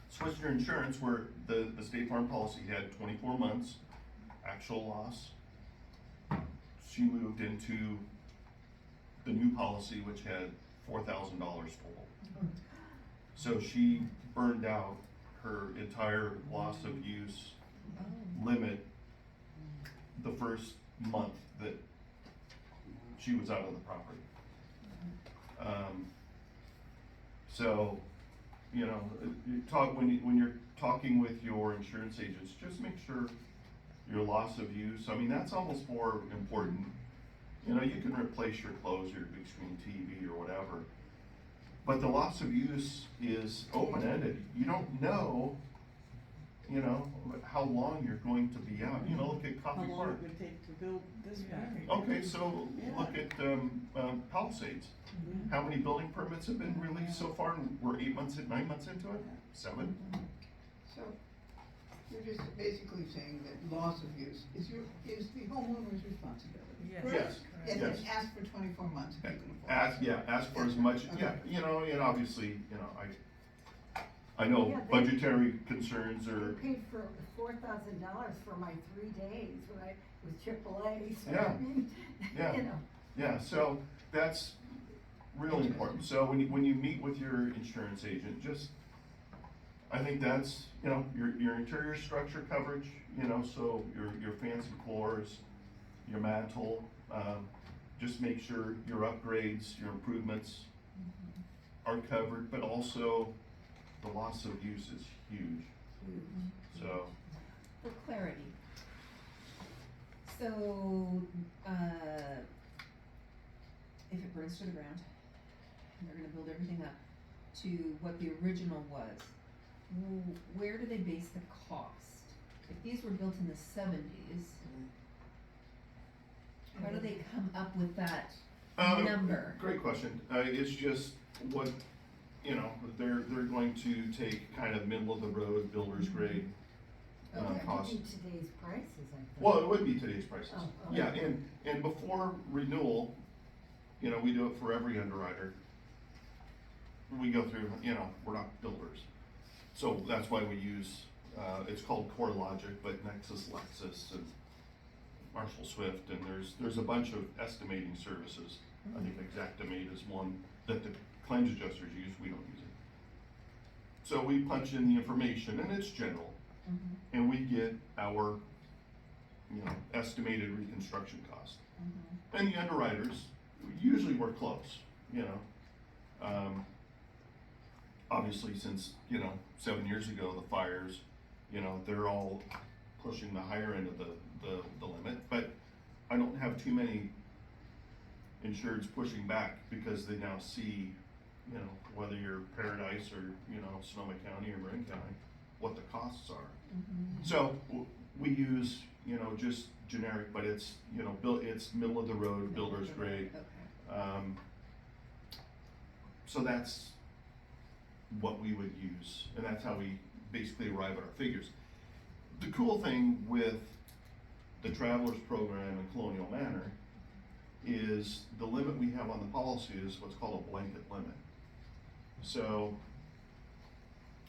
Switched her insurance where the State Farm policy had 24 months, actual loss. she moved into the new policy, which had $4,000 total. So she burned out her entire loss of use limit the first month that she was out of the property. So, you know, when you're talking with your insurance agents, just make sure your loss of use, I mean, that's almost more important. You know, you can replace your clothes, your big screen TV or whatever, but the loss of use is open-ended. You don't know, you know, how long you're going to be out. You know, look at How Coffee long Park. it would take to build this back? Okay, so Yeah. look at Palisades. Mhm. How many building permits have been released so far? We're 9 months into it? 7? So, you're just basically saying that loss of use is the homeowner's responsibility. Yes. correct? Yes, And yes. then ask for 24 months if you can afford it. Ask for as much, yeah, Okay. you know, and obviously, you know, I know Yeah, they- budgetary concerns I are, paid for $4,000 for my 3 days when I was AAA, so Yeah. I mean, Yeah. you know. yeah, so that's really important. So when you meet with your insurance agent, just, I think that's, you know, your interior structure coverage, you know, so your fancy floors, your mantle, just make sure your upgrades, your improvements are covered, but also the loss of use is huge, so. For clarity. So, if it burns to the ground, and they're gonna build everything up to what the original was, where do they base the cost? If these were built in the 70s, how do they come up with that number? Great question. It's just what, you know, they're going to take kind of middle of the road, builder's grade That would cost. be today's prices, I think. Well, it would be today's prices. Oh, Yeah, okay. and before renewal, you know, we do it for every underwriter. We go through, you know, we're not builders. So that's why we use, it's called Core Logic, but Nexus, Lexus, and Marshall Swift, and there's a bunch of estimating services. I think Xactimate is one that the claims adjusters use, we don't use it. So we punch in the information, and it's general, and we get our, you know, estimated reconstruction cost. And the underwriters, usually we're close, you know. Obviously, since, you know, 7 years ago, the fires, you know, they're all pushing the higher end of the limit, but I don't have too many insureds pushing back because they now see, you know, whether you're Paradise or, you know, Sonoma County or Marin County, what the costs are. So we use, you know, just generic, but it's, you know, it's middle of the road, builder's grade. Okay. So that's what we would use, and that's how we basically arrive at our figures. The cool thing with the Travelers Program in Colonial Manor is the limit we have on the policy is what's called a blanket limit. So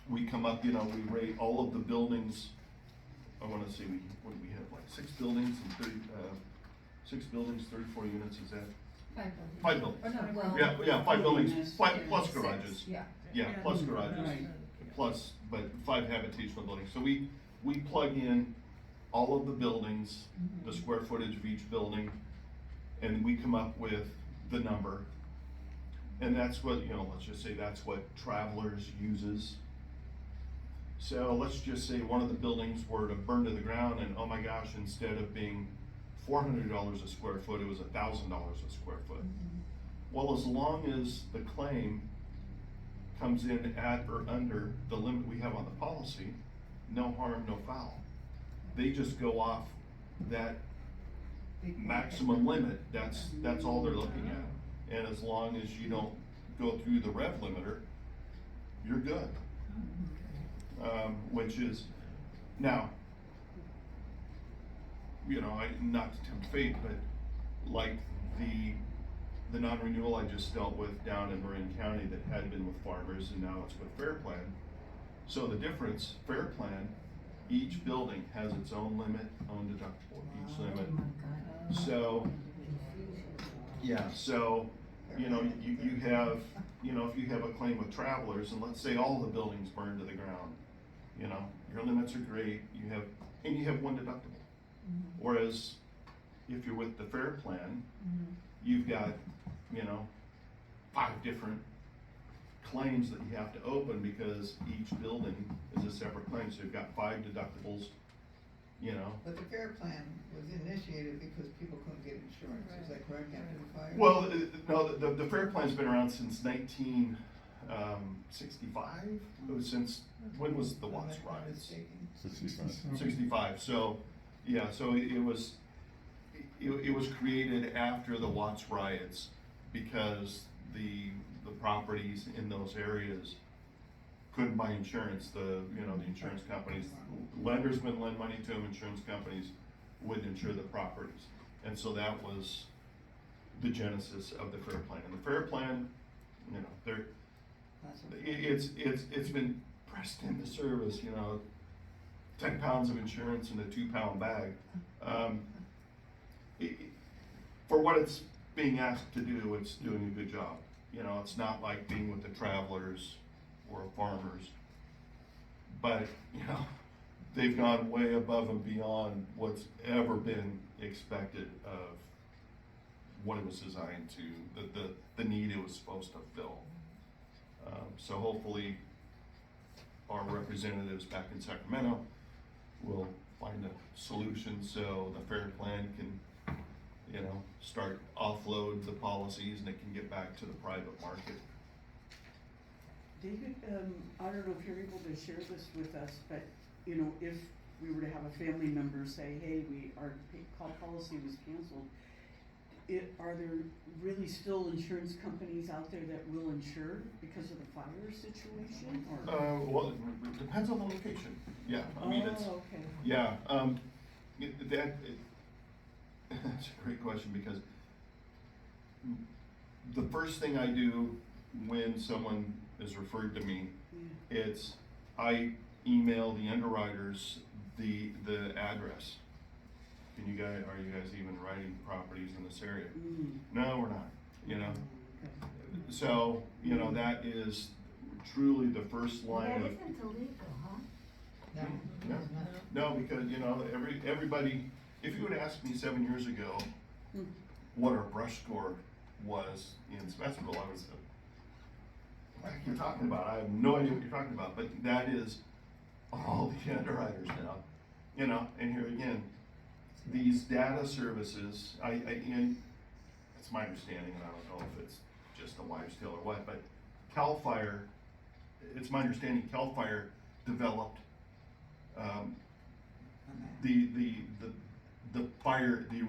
we come up, you know, we rate all of the buildings, I wanna say what do we have, like 6 buildings and 6 buildings, 34 units, is that? 5 buildings. Or no, well. Yeah, 5 buildings, Yes. 5 plus 6, garages. Yeah. Yeah, plus garages, Right. plus, but 5 habitational buildings. So we plug in all of the buildings, the square footage of each building, and we come up with the number. And that's what, you know, let's just say that's what Travelers uses. So let's just say one of the buildings were to burn to the ground and, oh my gosh, instead of being $400 a square foot, it was $1,000 a square foot. Well, as long as the claim comes in at or under the limit we have on the policy, no harm, no foul. They just go off that maximum limit, that's all they're looking at. And as long as you don't go through the rev limiter, you're good. Which is, now, you know, not to tempt fate, but like the non-renewal I just dealt with down in Marin County that had been with Farmers and now it's with Fair Plan. So the difference, Fair Plan, each building has its own limit, own deductible, each limit. So Yeah, so, you know, you have, you know, if you have a claim with Travelers, and let's say all the buildings burn to the ground, you know, your limits are great, and you have one deductible. Whereas, if you're with the Fair Plan, you've got, you know, 5 different claims that you have to open because each building is a separate claim, so you've got 5 deductibles, you know. But the FAIR Plan was initiated because people couldn't get insurance, is that correct, after the fire? Well, no, the Fair Plan's been around since 1965. It was since, when was the Watts Unless I'm riots? mistaken. 65, so, yeah, so it was created after the Watts riots because the properties in those areas couldn't buy insurance. The insurance companies, lenders wouldn't lend money to them, insurance companies wouldn't insure the properties. And so that was the genesis of the Fair Plan. And the Fair Plan, you know, it's been pressed into service, you know, 10 pounds of insurance in a 2-pound bag. For what it's being asked to do, it's doing a good job. You know, it's not like being with the Travelers or Farmers, but, you know, they've gone way above and beyond what's ever been expected of what it was designed to, the need it was supposed to fill. So hopefully our representatives back in Sacramento will find a solution so the Fair Plan can, you know, start offload the policies and it can get back to the private market. David, I don't know if you're able to share this with us, but, you know, if we were to have a family member say, hey, our call policy was canceled, are there really still insurance companies out there that will insure because of the fire situation, or? Well, it depends on the location. Yeah, I mean, it's, okay. yeah, that's a great question because the first thing I do when someone is referred to me, it's, I email the underwriters the address. Are you guys even writing properties in this area? No, we're not, you know. Okay. So, you know, that is truly the first line That of. isn't illegal, huh? No. No, because, you know, everybody, if you would ask me 7 years ago what our brush score was in Smithville, I would say, what are you talking about? I have no idea what you're talking about, but that is all the underwriters now, you know, and here again, these data services, and it's my understanding, and I don't know if it's just a wives' tale or what, but CAL FIRE, it's my understanding CAL FIRE developed the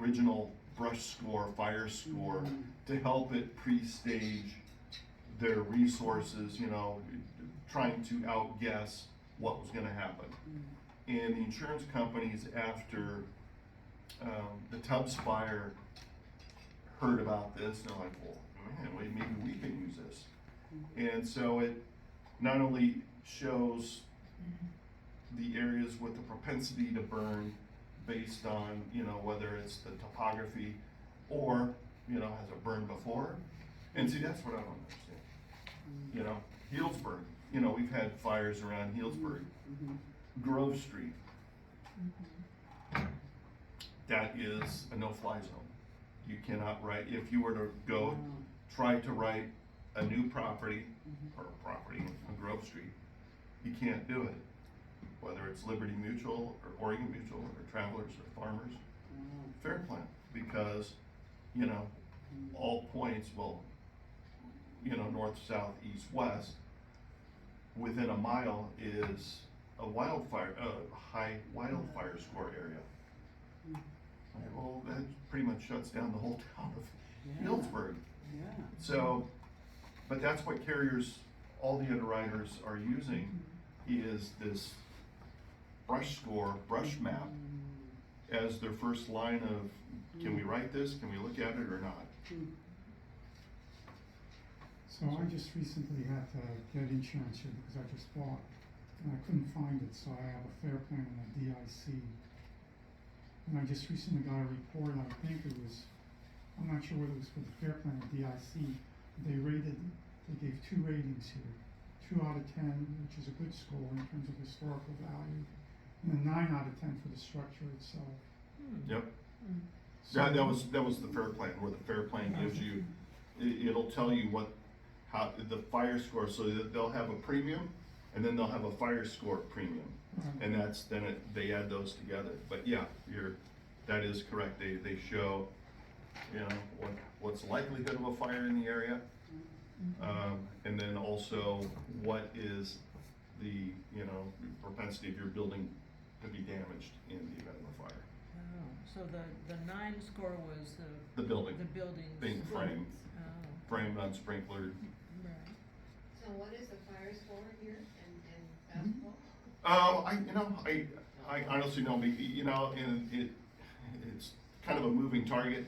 original brush score, fire score, to help it pre-stage their resources, you know, trying to outguess what was gonna happen. And the insurance companies, after the Tubbs fire heard about this, and they're like, well, man, maybe we can use this. And so it not only shows the areas with the propensity to burn based on, you know, whether it's the topography or, you know, has it burned before? And see, that's what I don't understand. You know, Healdsburg, you know, we've had fires around Healdsburg. Grove Street. That is a no-fly zone. You cannot write, if you were to go try to write a new property or a property on Grove Street, you can't do it. Whether it's Liberty Mutual or Oregon Mutual or Travelers or Farmers, Fair Plan, because, you know, all points, well, you know, north, south, east, west, within a mile is a high wildfire score area. Well, that pretty much shuts down the whole town of Healdsburg. So, but that's what carriers, all the underwriters are using, is this brush score, brush map, as their first line of, can we write this, can we look at it or not? So I just recently had to get insurance here because I just bought, and I couldn't find it, so I have a Fair Plan and a DIC. And I just recently got a report, I think it was I'm not sure whether it was for the fair plan or DIC, they gave 2 ratings here. 2 out of 10, which is a good score in terms of historical value, and then 9 out of 10 for the structure itself. Yep. So- That was the fair plan, where the fair plan gives you, it'll tell you how, the fire score, so that they'll have a premium, and then they'll have a fire score premium. Right. And they add those together, but yeah, that is correct, they show, you know, what's the likelihood of a fire in the area, and then also what is the, you know, propensity of your building to be damaged in the event of a fire. Oh, so the 9 score was The building the buildings. being framed, Oh, framed, unsprinkled. right. So what is the fire score here in basketball? I honestly don't, you know, and it's kind of a moving target.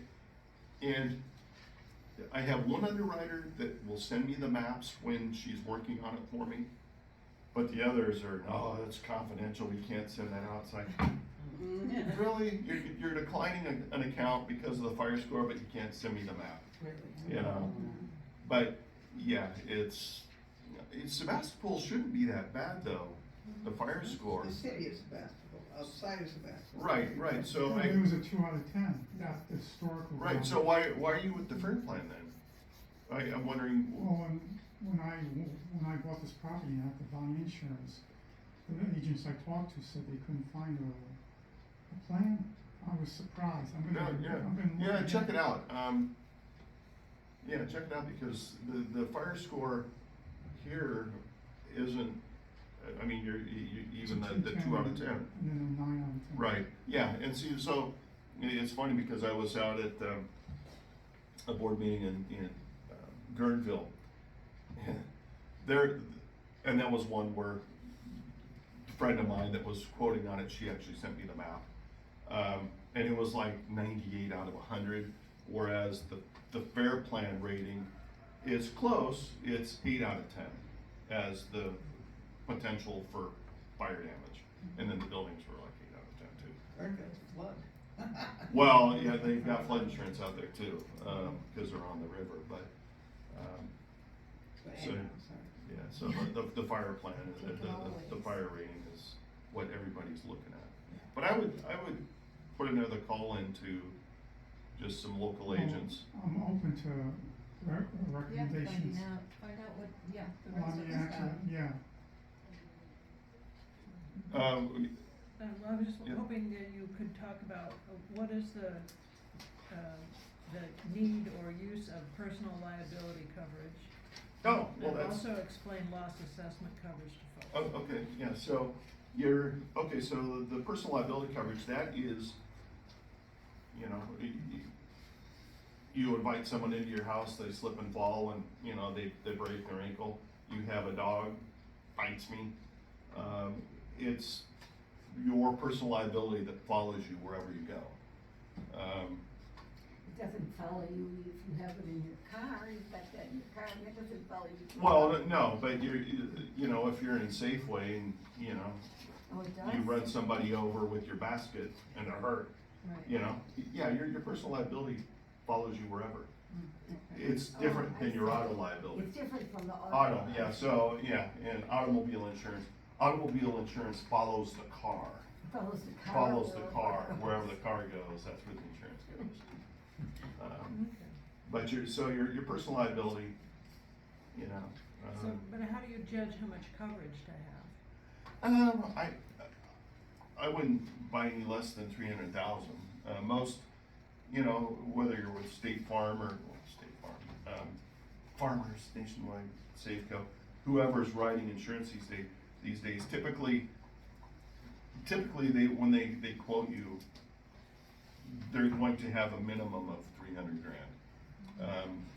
And I have one underwriter that will send me the maps when she's working on it for me. But the others are, no, it's confidential, we can't send that out. It's like, really? You're declining an account because of the fire score, but you can't send me the map, you know? But, yeah, Sebastopol shouldn't be that bad though, the fire score. The city is Sebastopol, outside of Sebastopol. Right, so And it was a 2 out of 10, that's the historical. right, value. so why are you with the fair plan then? I'm wondering, Well, when I bought this property and had to buy insurance, the agents I talked to said they couldn't find a plan. I was surprised. I'm gonna check it out. Yeah, check it out because the fire score here isn't, I mean, even the 2 out of 10. And then a 9 out of 10. Right, yeah, and see, so, it's funny because I was out at, a board meeting in Guerneville. And that was one where a friend of mine that was quoting on it, she actually sent me the map. And it was like 98 out of 100, whereas the fair plan rating is close, it's 8 out of 10 as the potential for fire damage. And then the buildings were like 8 out of 10 too. Guerneville's flood. Well, yeah, they've got flood insurance out there too, cause they're on the river, but, But so, anyhow, sorry. yeah, so the fire plan, the fire rating is what everybody's looking at. But I would put another call into just some local Well, agents. I'm open to Yeah, recommendations. find out what, the On rest of the this actual, yeah. I was just Yeah. hoping that you could talk about what is the need or use of personal liability coverage. Oh, well, And that's, also explain loss assessment coverage to oh, folks. okay, yeah, so so the personal liability coverage, that is, you know, you invite someone into your house, they slip and fall and, you know, they break their ankle, you have a dog, bites me. It's your personal liability that follows you wherever you go. It doesn't follow you if you have it in your car, you've got that in your car, and it doesn't follow you. Well, no, but you know, if you're in Safeway and, you know, Oh, it does? you run somebody over with your basket and they're hurt, Right. you know, yeah, your personal liability follows you wherever. Okay. It's different Oh, I than your see. auto liability. It's different from the Auto, yeah, so, yeah, and automobile insurance follows the car. Follows the car. Follows the car, wherever the car goes, that's where the insurance goes. Okay. But your personal liability, you know, So, but how do you judge how much coverage to have? I wouldn't buy any less than 300,000. Most, you know, whether you're with State Farm or Farmers, Nationwide, Safeco, whoever's writing insurance these days, typically when they quote you, they're going to have a minimum of 300 grand.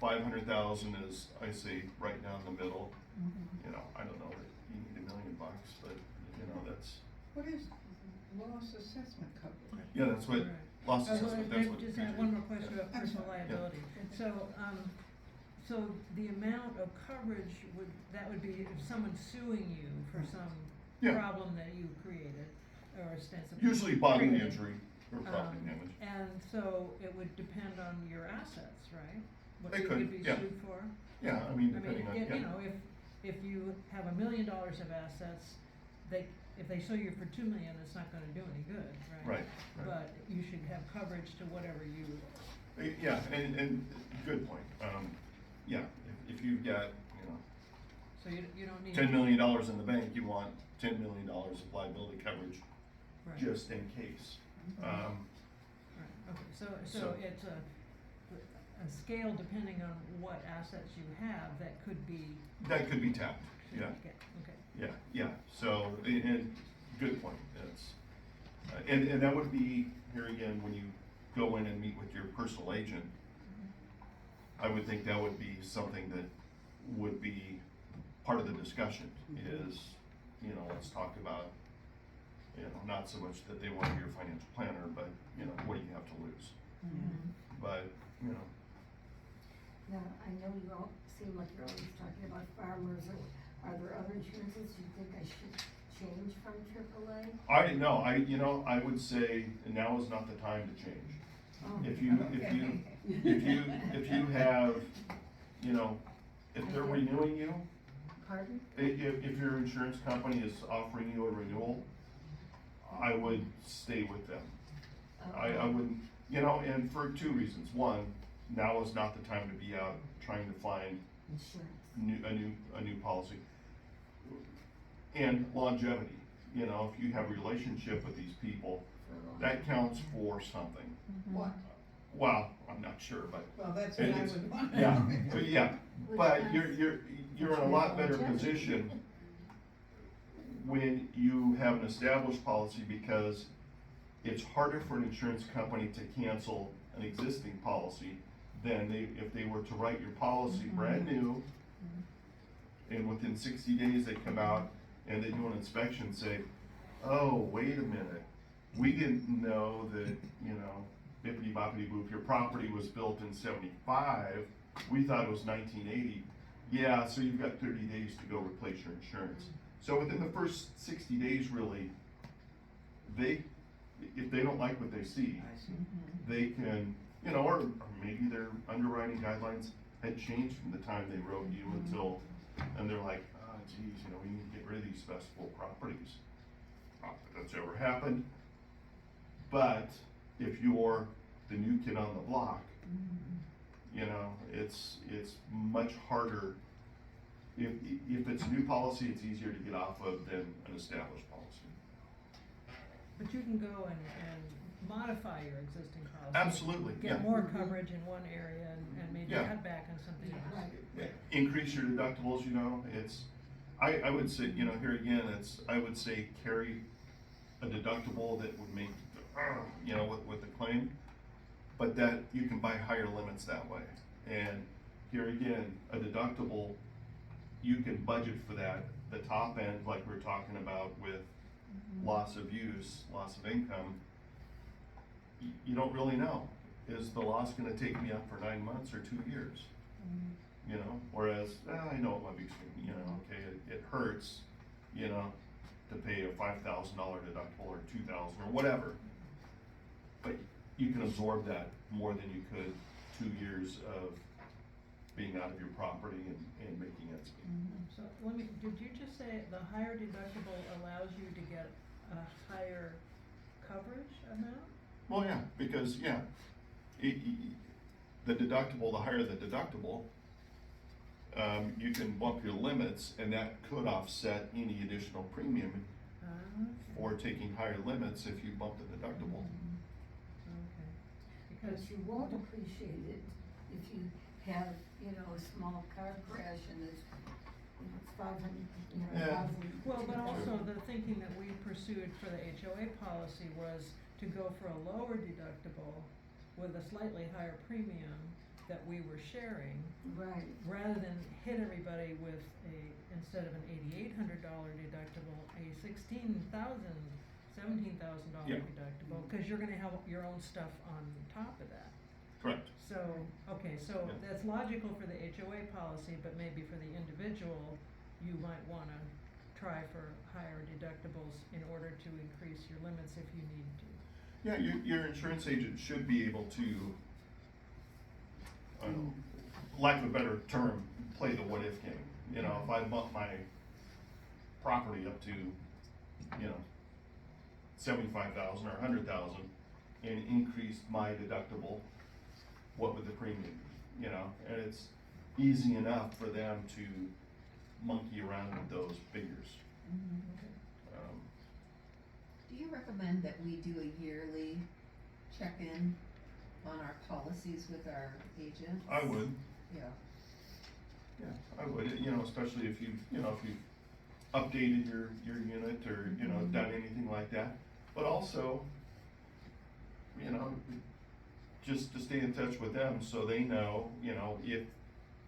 500,000 is, I say, right down the middle. You know, I don't know that you need $1 million, but you know, that's, What is loss assessment coverage? yeah, that's what, Right. loss Oh, assessment, well, that's I what. just have one more question about I'm personal sorry. liability. So the amount of coverage would be if someone's suing you for some Yeah. problem that you created or ostensibly. Usually bodily created. injury, or property damage. And so it would depend on your assets, right? What It you could, could be yeah. sued for. Yeah, I mean, I depending on, mean, yeah. you know, if you have $1 million of assets, if they sue you for 2 million, it's not gonna do any good, right? Right, right. But you should have coverage to whatever you, Yeah, and good point. Yeah, if you've got, you know, so you don't need. $10 million in the bank, you want $10 million of liability coverage Right. just in case. Right, okay, so So- it's a scale depending on what assets you have, that could be. That could be tapped, yeah. Okay. Yeah, so, and good point, it's, and that would be, here again, when you go in and meet with your personal agent, I would think that would be something that would be part of the discussion, is, you know, let's talk about, you know, not so much that they want to be your financial planner, but, you know, what do you have to lose? But, you know, Now, I know you all seem like you're always talking about farmers, are there other insurances you think I should change from AAA? you know, I would say now is not the time to change. Oh, If you have, you know, if they're renewing you, Pardon? if your insurance company is offering you a renewal, I would stay with them. I wouldn't, you know, and for 2 reasons. One, now is not the time to be out trying to find Insurance. a new policy. And longevity, you know, if you have a relationship with these people, that counts for something. What? Well, I'm not sure, but Well, that's what I it's- would want. yeah, but you're in a lot better position when you have an established policy, because it's harder for an insurance company to cancel an existing policy than if they were to write your policy brand new, and within 60 days they come out and they do an inspection and say, oh, wait a minute, we didn't know that, you know, bippity boppity boop, your property was built in 75, we thought it was 1980. Yeah, so you've got 30 days to go replace your insurance. So within the first 60 days, really, if they don't like what they see, they can, you know, or maybe their underwriting guidelines had changed from the time they wrote you until, and they're like, oh geez, you know, we need to get rid of these specifiable properties. Not that that's ever happened, but if you're the new kid on the block, you know, it's much harder. If it's a new policy, it's easier to get off of than an established policy. But you can go and modify your existing policy. Absolutely, yeah. Get more coverage in one area and maybe Yeah. cut back on something else. Right. Increase your deductibles, you know, I would say, you know, here again, I would say carry a deductible that would make, you know, with the claim, but that you can buy higher limits that way. And here again, a deductible, you can budget for that. The top end, like we're talking about with loss of use, loss of income, you don't really know. Is the loss gonna take me up for 9 months or 2 years? You know, whereas, I know it might be, you know, okay, it hurts, you know, to pay a $5,000 deductible or $2,000 or whatever. But you can absorb that more than you could 2 years of being out of your property and making ends meet. So did you just say the higher deductible allows you to get a higher coverage amount? Well, yeah, because, yeah, the deductible, the higher the deductible, you can bump your limits, and that could offset any additional premium for taking higher limits if you bump the deductible. Okay. Because you won't appreciate it if you have, you know, a small car crash and it's 500, you know, Yeah. 1,000. Well, but also the thinking that we pursued for the HOA policy was to go for a lower deductible with a slightly higher premium that we were sharing, Right. rather than hit everybody with instead of an $8,800 deductible, a $17,000 Yeah. deductible, because you're gonna have your own stuff on top of that. Correct. So, okay, so Yeah. that's logical for the HOA policy, but maybe for the individual, you might wanna try for higher deductibles in order to increase your limits if you need to. Yeah, your insurance agent should be able to, lack of a better term, play the what if game. You know, if I bump my property up to, you know, 75,000 or 100,000 and increased my deductible, what would the premium be? You know, and it's easy enough for them to monkey around with those figures. Do you recommend that we do a yearly check-in on our policies with our agents? I would. Yeah. Yeah, I would, you know, especially if you've updated your unit or, you know, done anything like that. But also, you know, just to stay in touch with them so they know, you know, if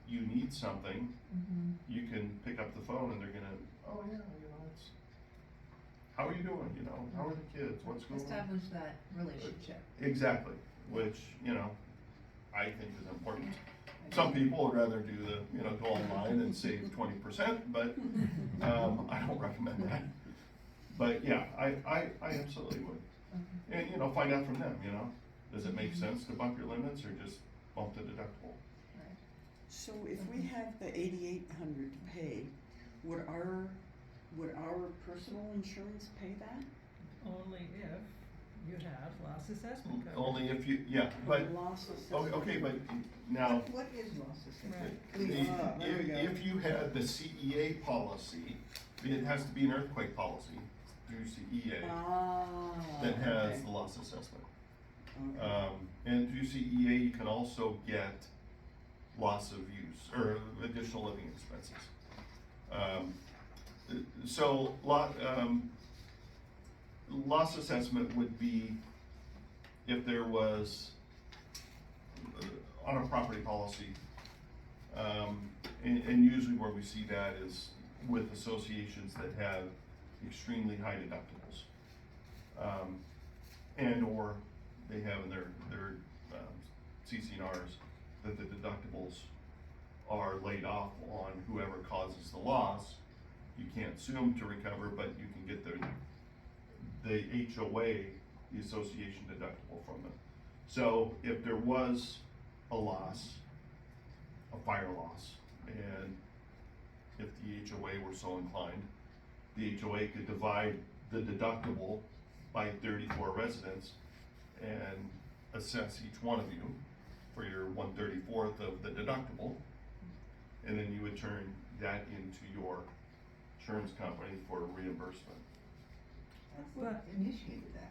you need something, you can pick up the phone and they're gonna, oh yeah, you know, it's, how are you doing, you know, how are the kids, what's going on? Establish that relationship. Exactly, which, you know, I think is important. Some people would rather do the, you know, go online and save 20%, but, I don't recommend that. But yeah, I absolutely would. And, you know, find out from them, you know, does it make sense to bump your limits or just bump the deductible? Right. So if we have the 8,800 to pay, would our personal insurance pay that? Only if you have loss assessment coverage. Only if you, yeah, but, Loss assessment. okay, but now, What is loss assessment? Right. Please. There we go. if you had the CEA policy, it has to be an earthquake policy through CEA that has okay. the loss assessment. Okay. And through CEA, you can also get loss of use or additional living expenses. So loss assessment would be if there was on a property policy, and usually where we see that is with associations that have extremely high deductibles. And or they have in their CCNRs that the deductibles are laid off on whoever causes the loss. You can't sue them to recover, but you can get the HOA, the association deductible from them. So if there was a loss, a fire loss, and if the HOA were so inclined, the HOA could divide the deductible by 34 residents and assess each one of you for your 1/34 of the deductible, and then you would turn that into your insurance company for reimbursement. What initiated that?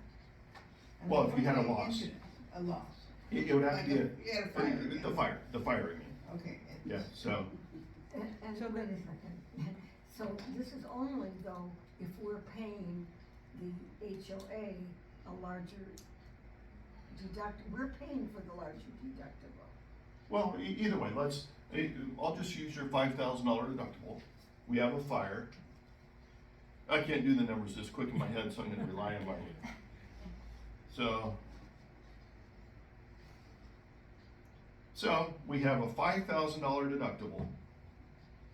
I Well, mean, if you had a what loss. incident? A loss. It would have Like to be you had a fire. yeah. the fire, I mean, Okay. yeah, so, And So wait a then- second, so this is only though if we're paying the HOA a larger we're paying for the larger deductible. well, either way, I'll just use your $5,000 deductible. We have a fire. I can't do the numbers this quick in my head, so I'm gonna rely on my, so we have a $5,000 deductible,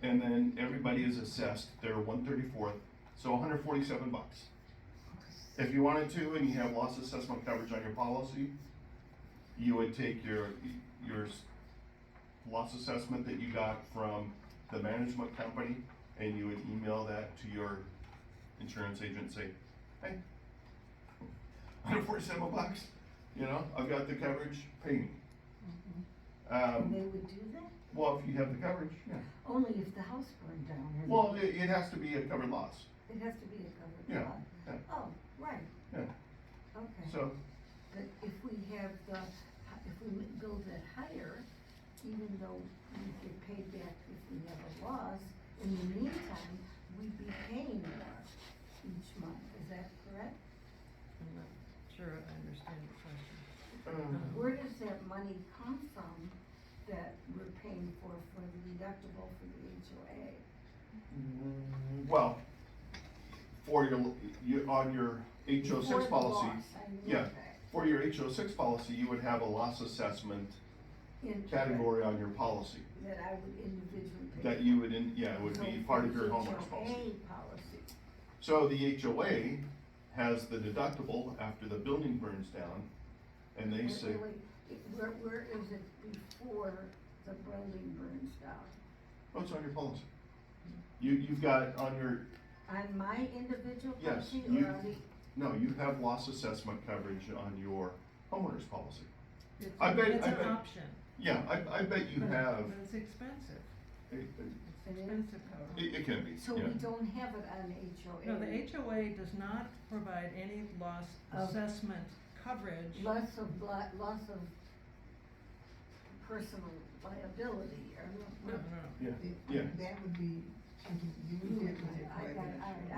and then everybody is assessed their 1/34, so $147. If you wanted to, and you have loss assessment coverage on your policy, you would take your loss assessment that you got from the management company, and you would email that to your insurance agent and say, hey, $147, you know, I've got the coverage, pay me. And they would do that? Well, if you have the coverage, yeah. Only if the house burned down. and Well, it has to be a covered loss, It has to be a covered yeah, lot. yeah. Oh, right, yeah, okay. so, But if we have if we build that higher, even though we get paid back if we have a loss, in the meantime, we'd be paying more each month, is that correct? I'm not sure I understand the question. Where does that money come from that we're paying for the deductible for the HOA? well, for on your Before HO6 the policy, loss, I knew yeah, that. for your HO6 policy, you would have a loss assessment category on your policy. That I would individually pay. That you would, it would be part of your homeowner's policy. HOA policy. So the HOA has the deductible after the building burns down, and they say, Where is it before the building burns down? oh, it's on your policy. You've got on your, On my individual Yes, policy you- or on the? no, you have loss assessment coverage on your homeowner's policy. It's, I bet- it's I an bet- option. Yeah, I bet you but- have, But it's expensive, it, it's expensive coverage. it can be, So yeah. we don't have it on HOA? No, the HOA does not provide any loss Of- assessment coverage. Loss of personal liability, or No, no, no. Yeah, It- yeah. That would be something you would get with your I private got,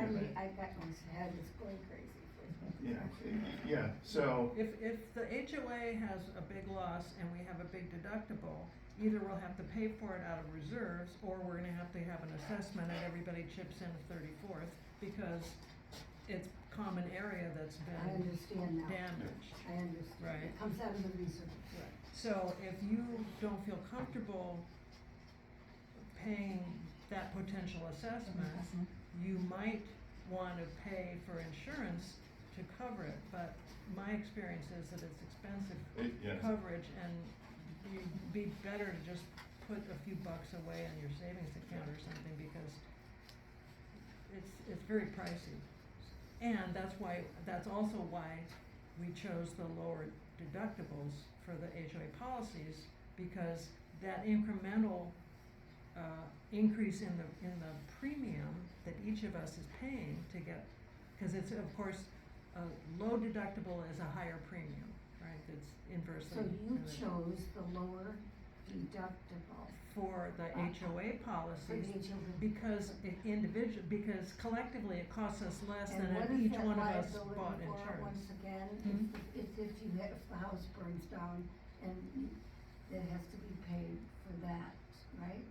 insurance. I got my head is going crazy. Yeah, so, If the HOA has a big loss and we have a big deductible, either we'll have to pay for it out of reserves, or we're gonna have to have an assessment and everybody chips in a 34th, because it's common area that's I been understand now, damaged. I understand, Right. it comes out of the reserve. So if you don't feel comfortable paying that potential assessment, you might wanna pay for insurance to cover it, but my experience is that it's expensive yeah, coverage, and you'd be better to just put a few bucks away on your savings account or something, because it's very pricey. And that's also why we chose the lower deductibles for the HOA policies, because that incremental increase in the premium that each of us is paying to get, cause it's, of course, a low deductible is a higher premium, right, it's inversely. So you related. chose the lower deductible For the HOA for policies, the HOA. because because collectively it costs us less than And what if is each that one of us liability bought for, insurance. once again, Hmm? if the house burns down and it has to be paid for that, right?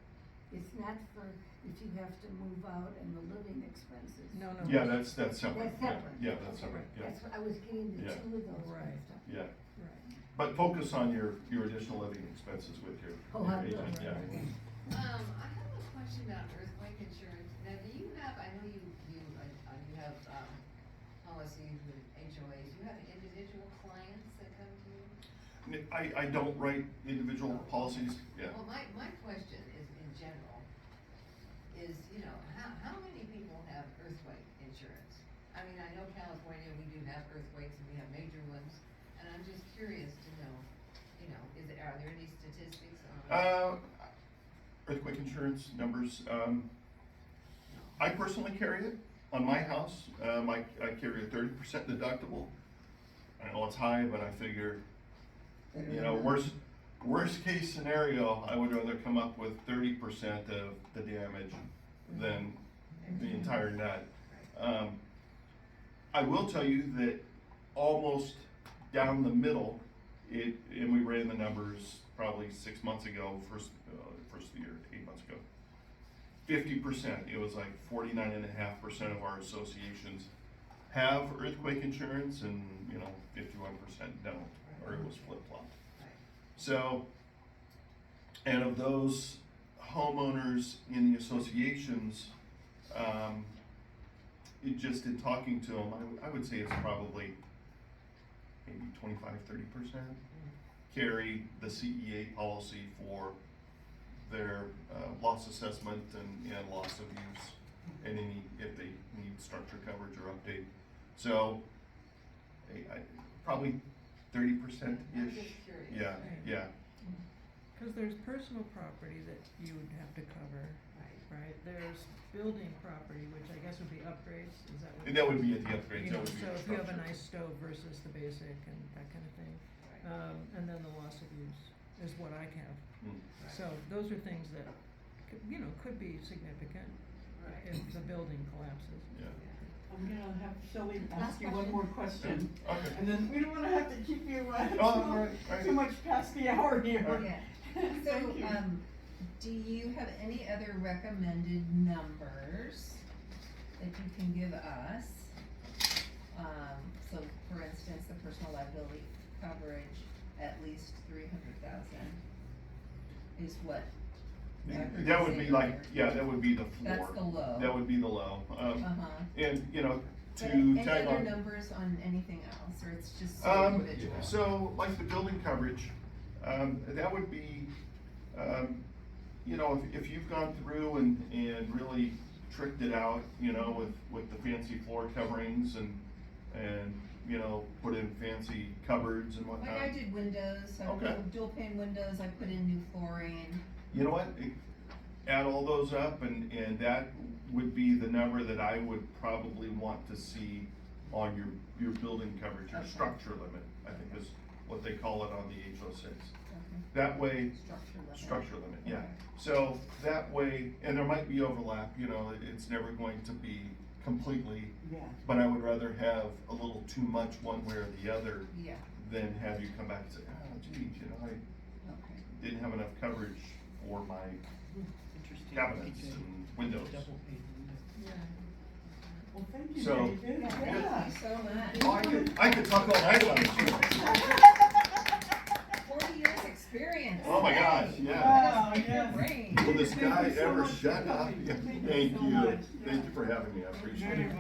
It's not for if you have to move out and the living expenses. No, no. yeah, that's separate. That's separate. Yeah, that's separate, yeah, That's what I was getting the Yeah. two of those Right. mixed up. yeah. Right. But focus on your additional living expenses with your Oh, I will. agent, yeah. I have a question about earthquake insurance. Now, do you have, I know you have, policies with HOAs, you have individual clients that come to you? I don't write individual policies, yeah. Well, my question is, in general, is, how many people have earthquake insurance? I mean, I know California, we do have earthquakes and we have major ones, and I'm just curious to know, are there any statistics on? Earthquake insurance numbers, I personally carry it on my house, I carry a 30% deductible. I know it's high, but I figure, worst case scenario, I would rather come up with 30% of the damage than the entire net. I will tell you that almost down the middle, and we ran the numbers probably 6 months ago, first of the year, 8 months ago. 50%, it was like 49.5% of our associations have earthquake insurance, and 51% don't, or it was flip-flopped. So, and of those homeowners in the associations, just in talking to them, I would say it's probably maybe 25-30% carry the CEA policy for their loss assessment and loss of use, and if they need structure coverage or update. So, probably 30%-ish. I'm just curious. Yeah, yeah. Cause there's personal property that you would have to cover, right? There's building property, which I guess would be upgrades, is that what? And that would be at the upgrades, that would be So the if you have a structure. nice stove versus the basic and that kind of thing, and then the loss of use is what I have. Mm. So those are things that, could be significant if the building collapses. Yeah. I'm gonna have Shelley ask you one more question, Okay. and then we don't wanna have to keep you, Oh, all right, all right. too much past the hour here. Yeah. So, Thank you. do you have any other recommended numbers that you can give us? So for instance, the personal liability coverage, at least 300,000 is what? That would be like, yeah, that would be the floor. That's the low. That would be the low. Uh-huh. And, But to any tag other on. numbers on anything else, or it's just so individual? So like the building coverage, that would be, you know, if you've gone through and really tricked it out, you know, with the fancy floor coverings and, you know, put in fancy cupboards and whatnot. Like I did windows, so Okay. dual pane windows, I put in new flooring. You know what, add all those up and that would be the number that I would probably want to see on your building coverage, your Okay. structure limit, I think is what they call it on the HO6. Okay. That way, Structure limit. structure limit, yeah. Okay. So that way, and there might be overlap, you know, it's never going to be completely, Yeah. but I would rather have a little too much one way or the other Yeah, than have you come back and say, oh geez, you know, I okay. didn't have enough coverage for my Interesting. cabinets and windows. Yeah. Well, thank you, So- David. Thank you so much. Oh, I could talk all night on it. 40 years experience. Oh my gosh, Hey, yeah. Wow, pick your yes. brain. Will this Thank you guy so ever much for shut up? coming. Yeah, Thank you Thank so you. much. Thank you for having me, I appreciate it.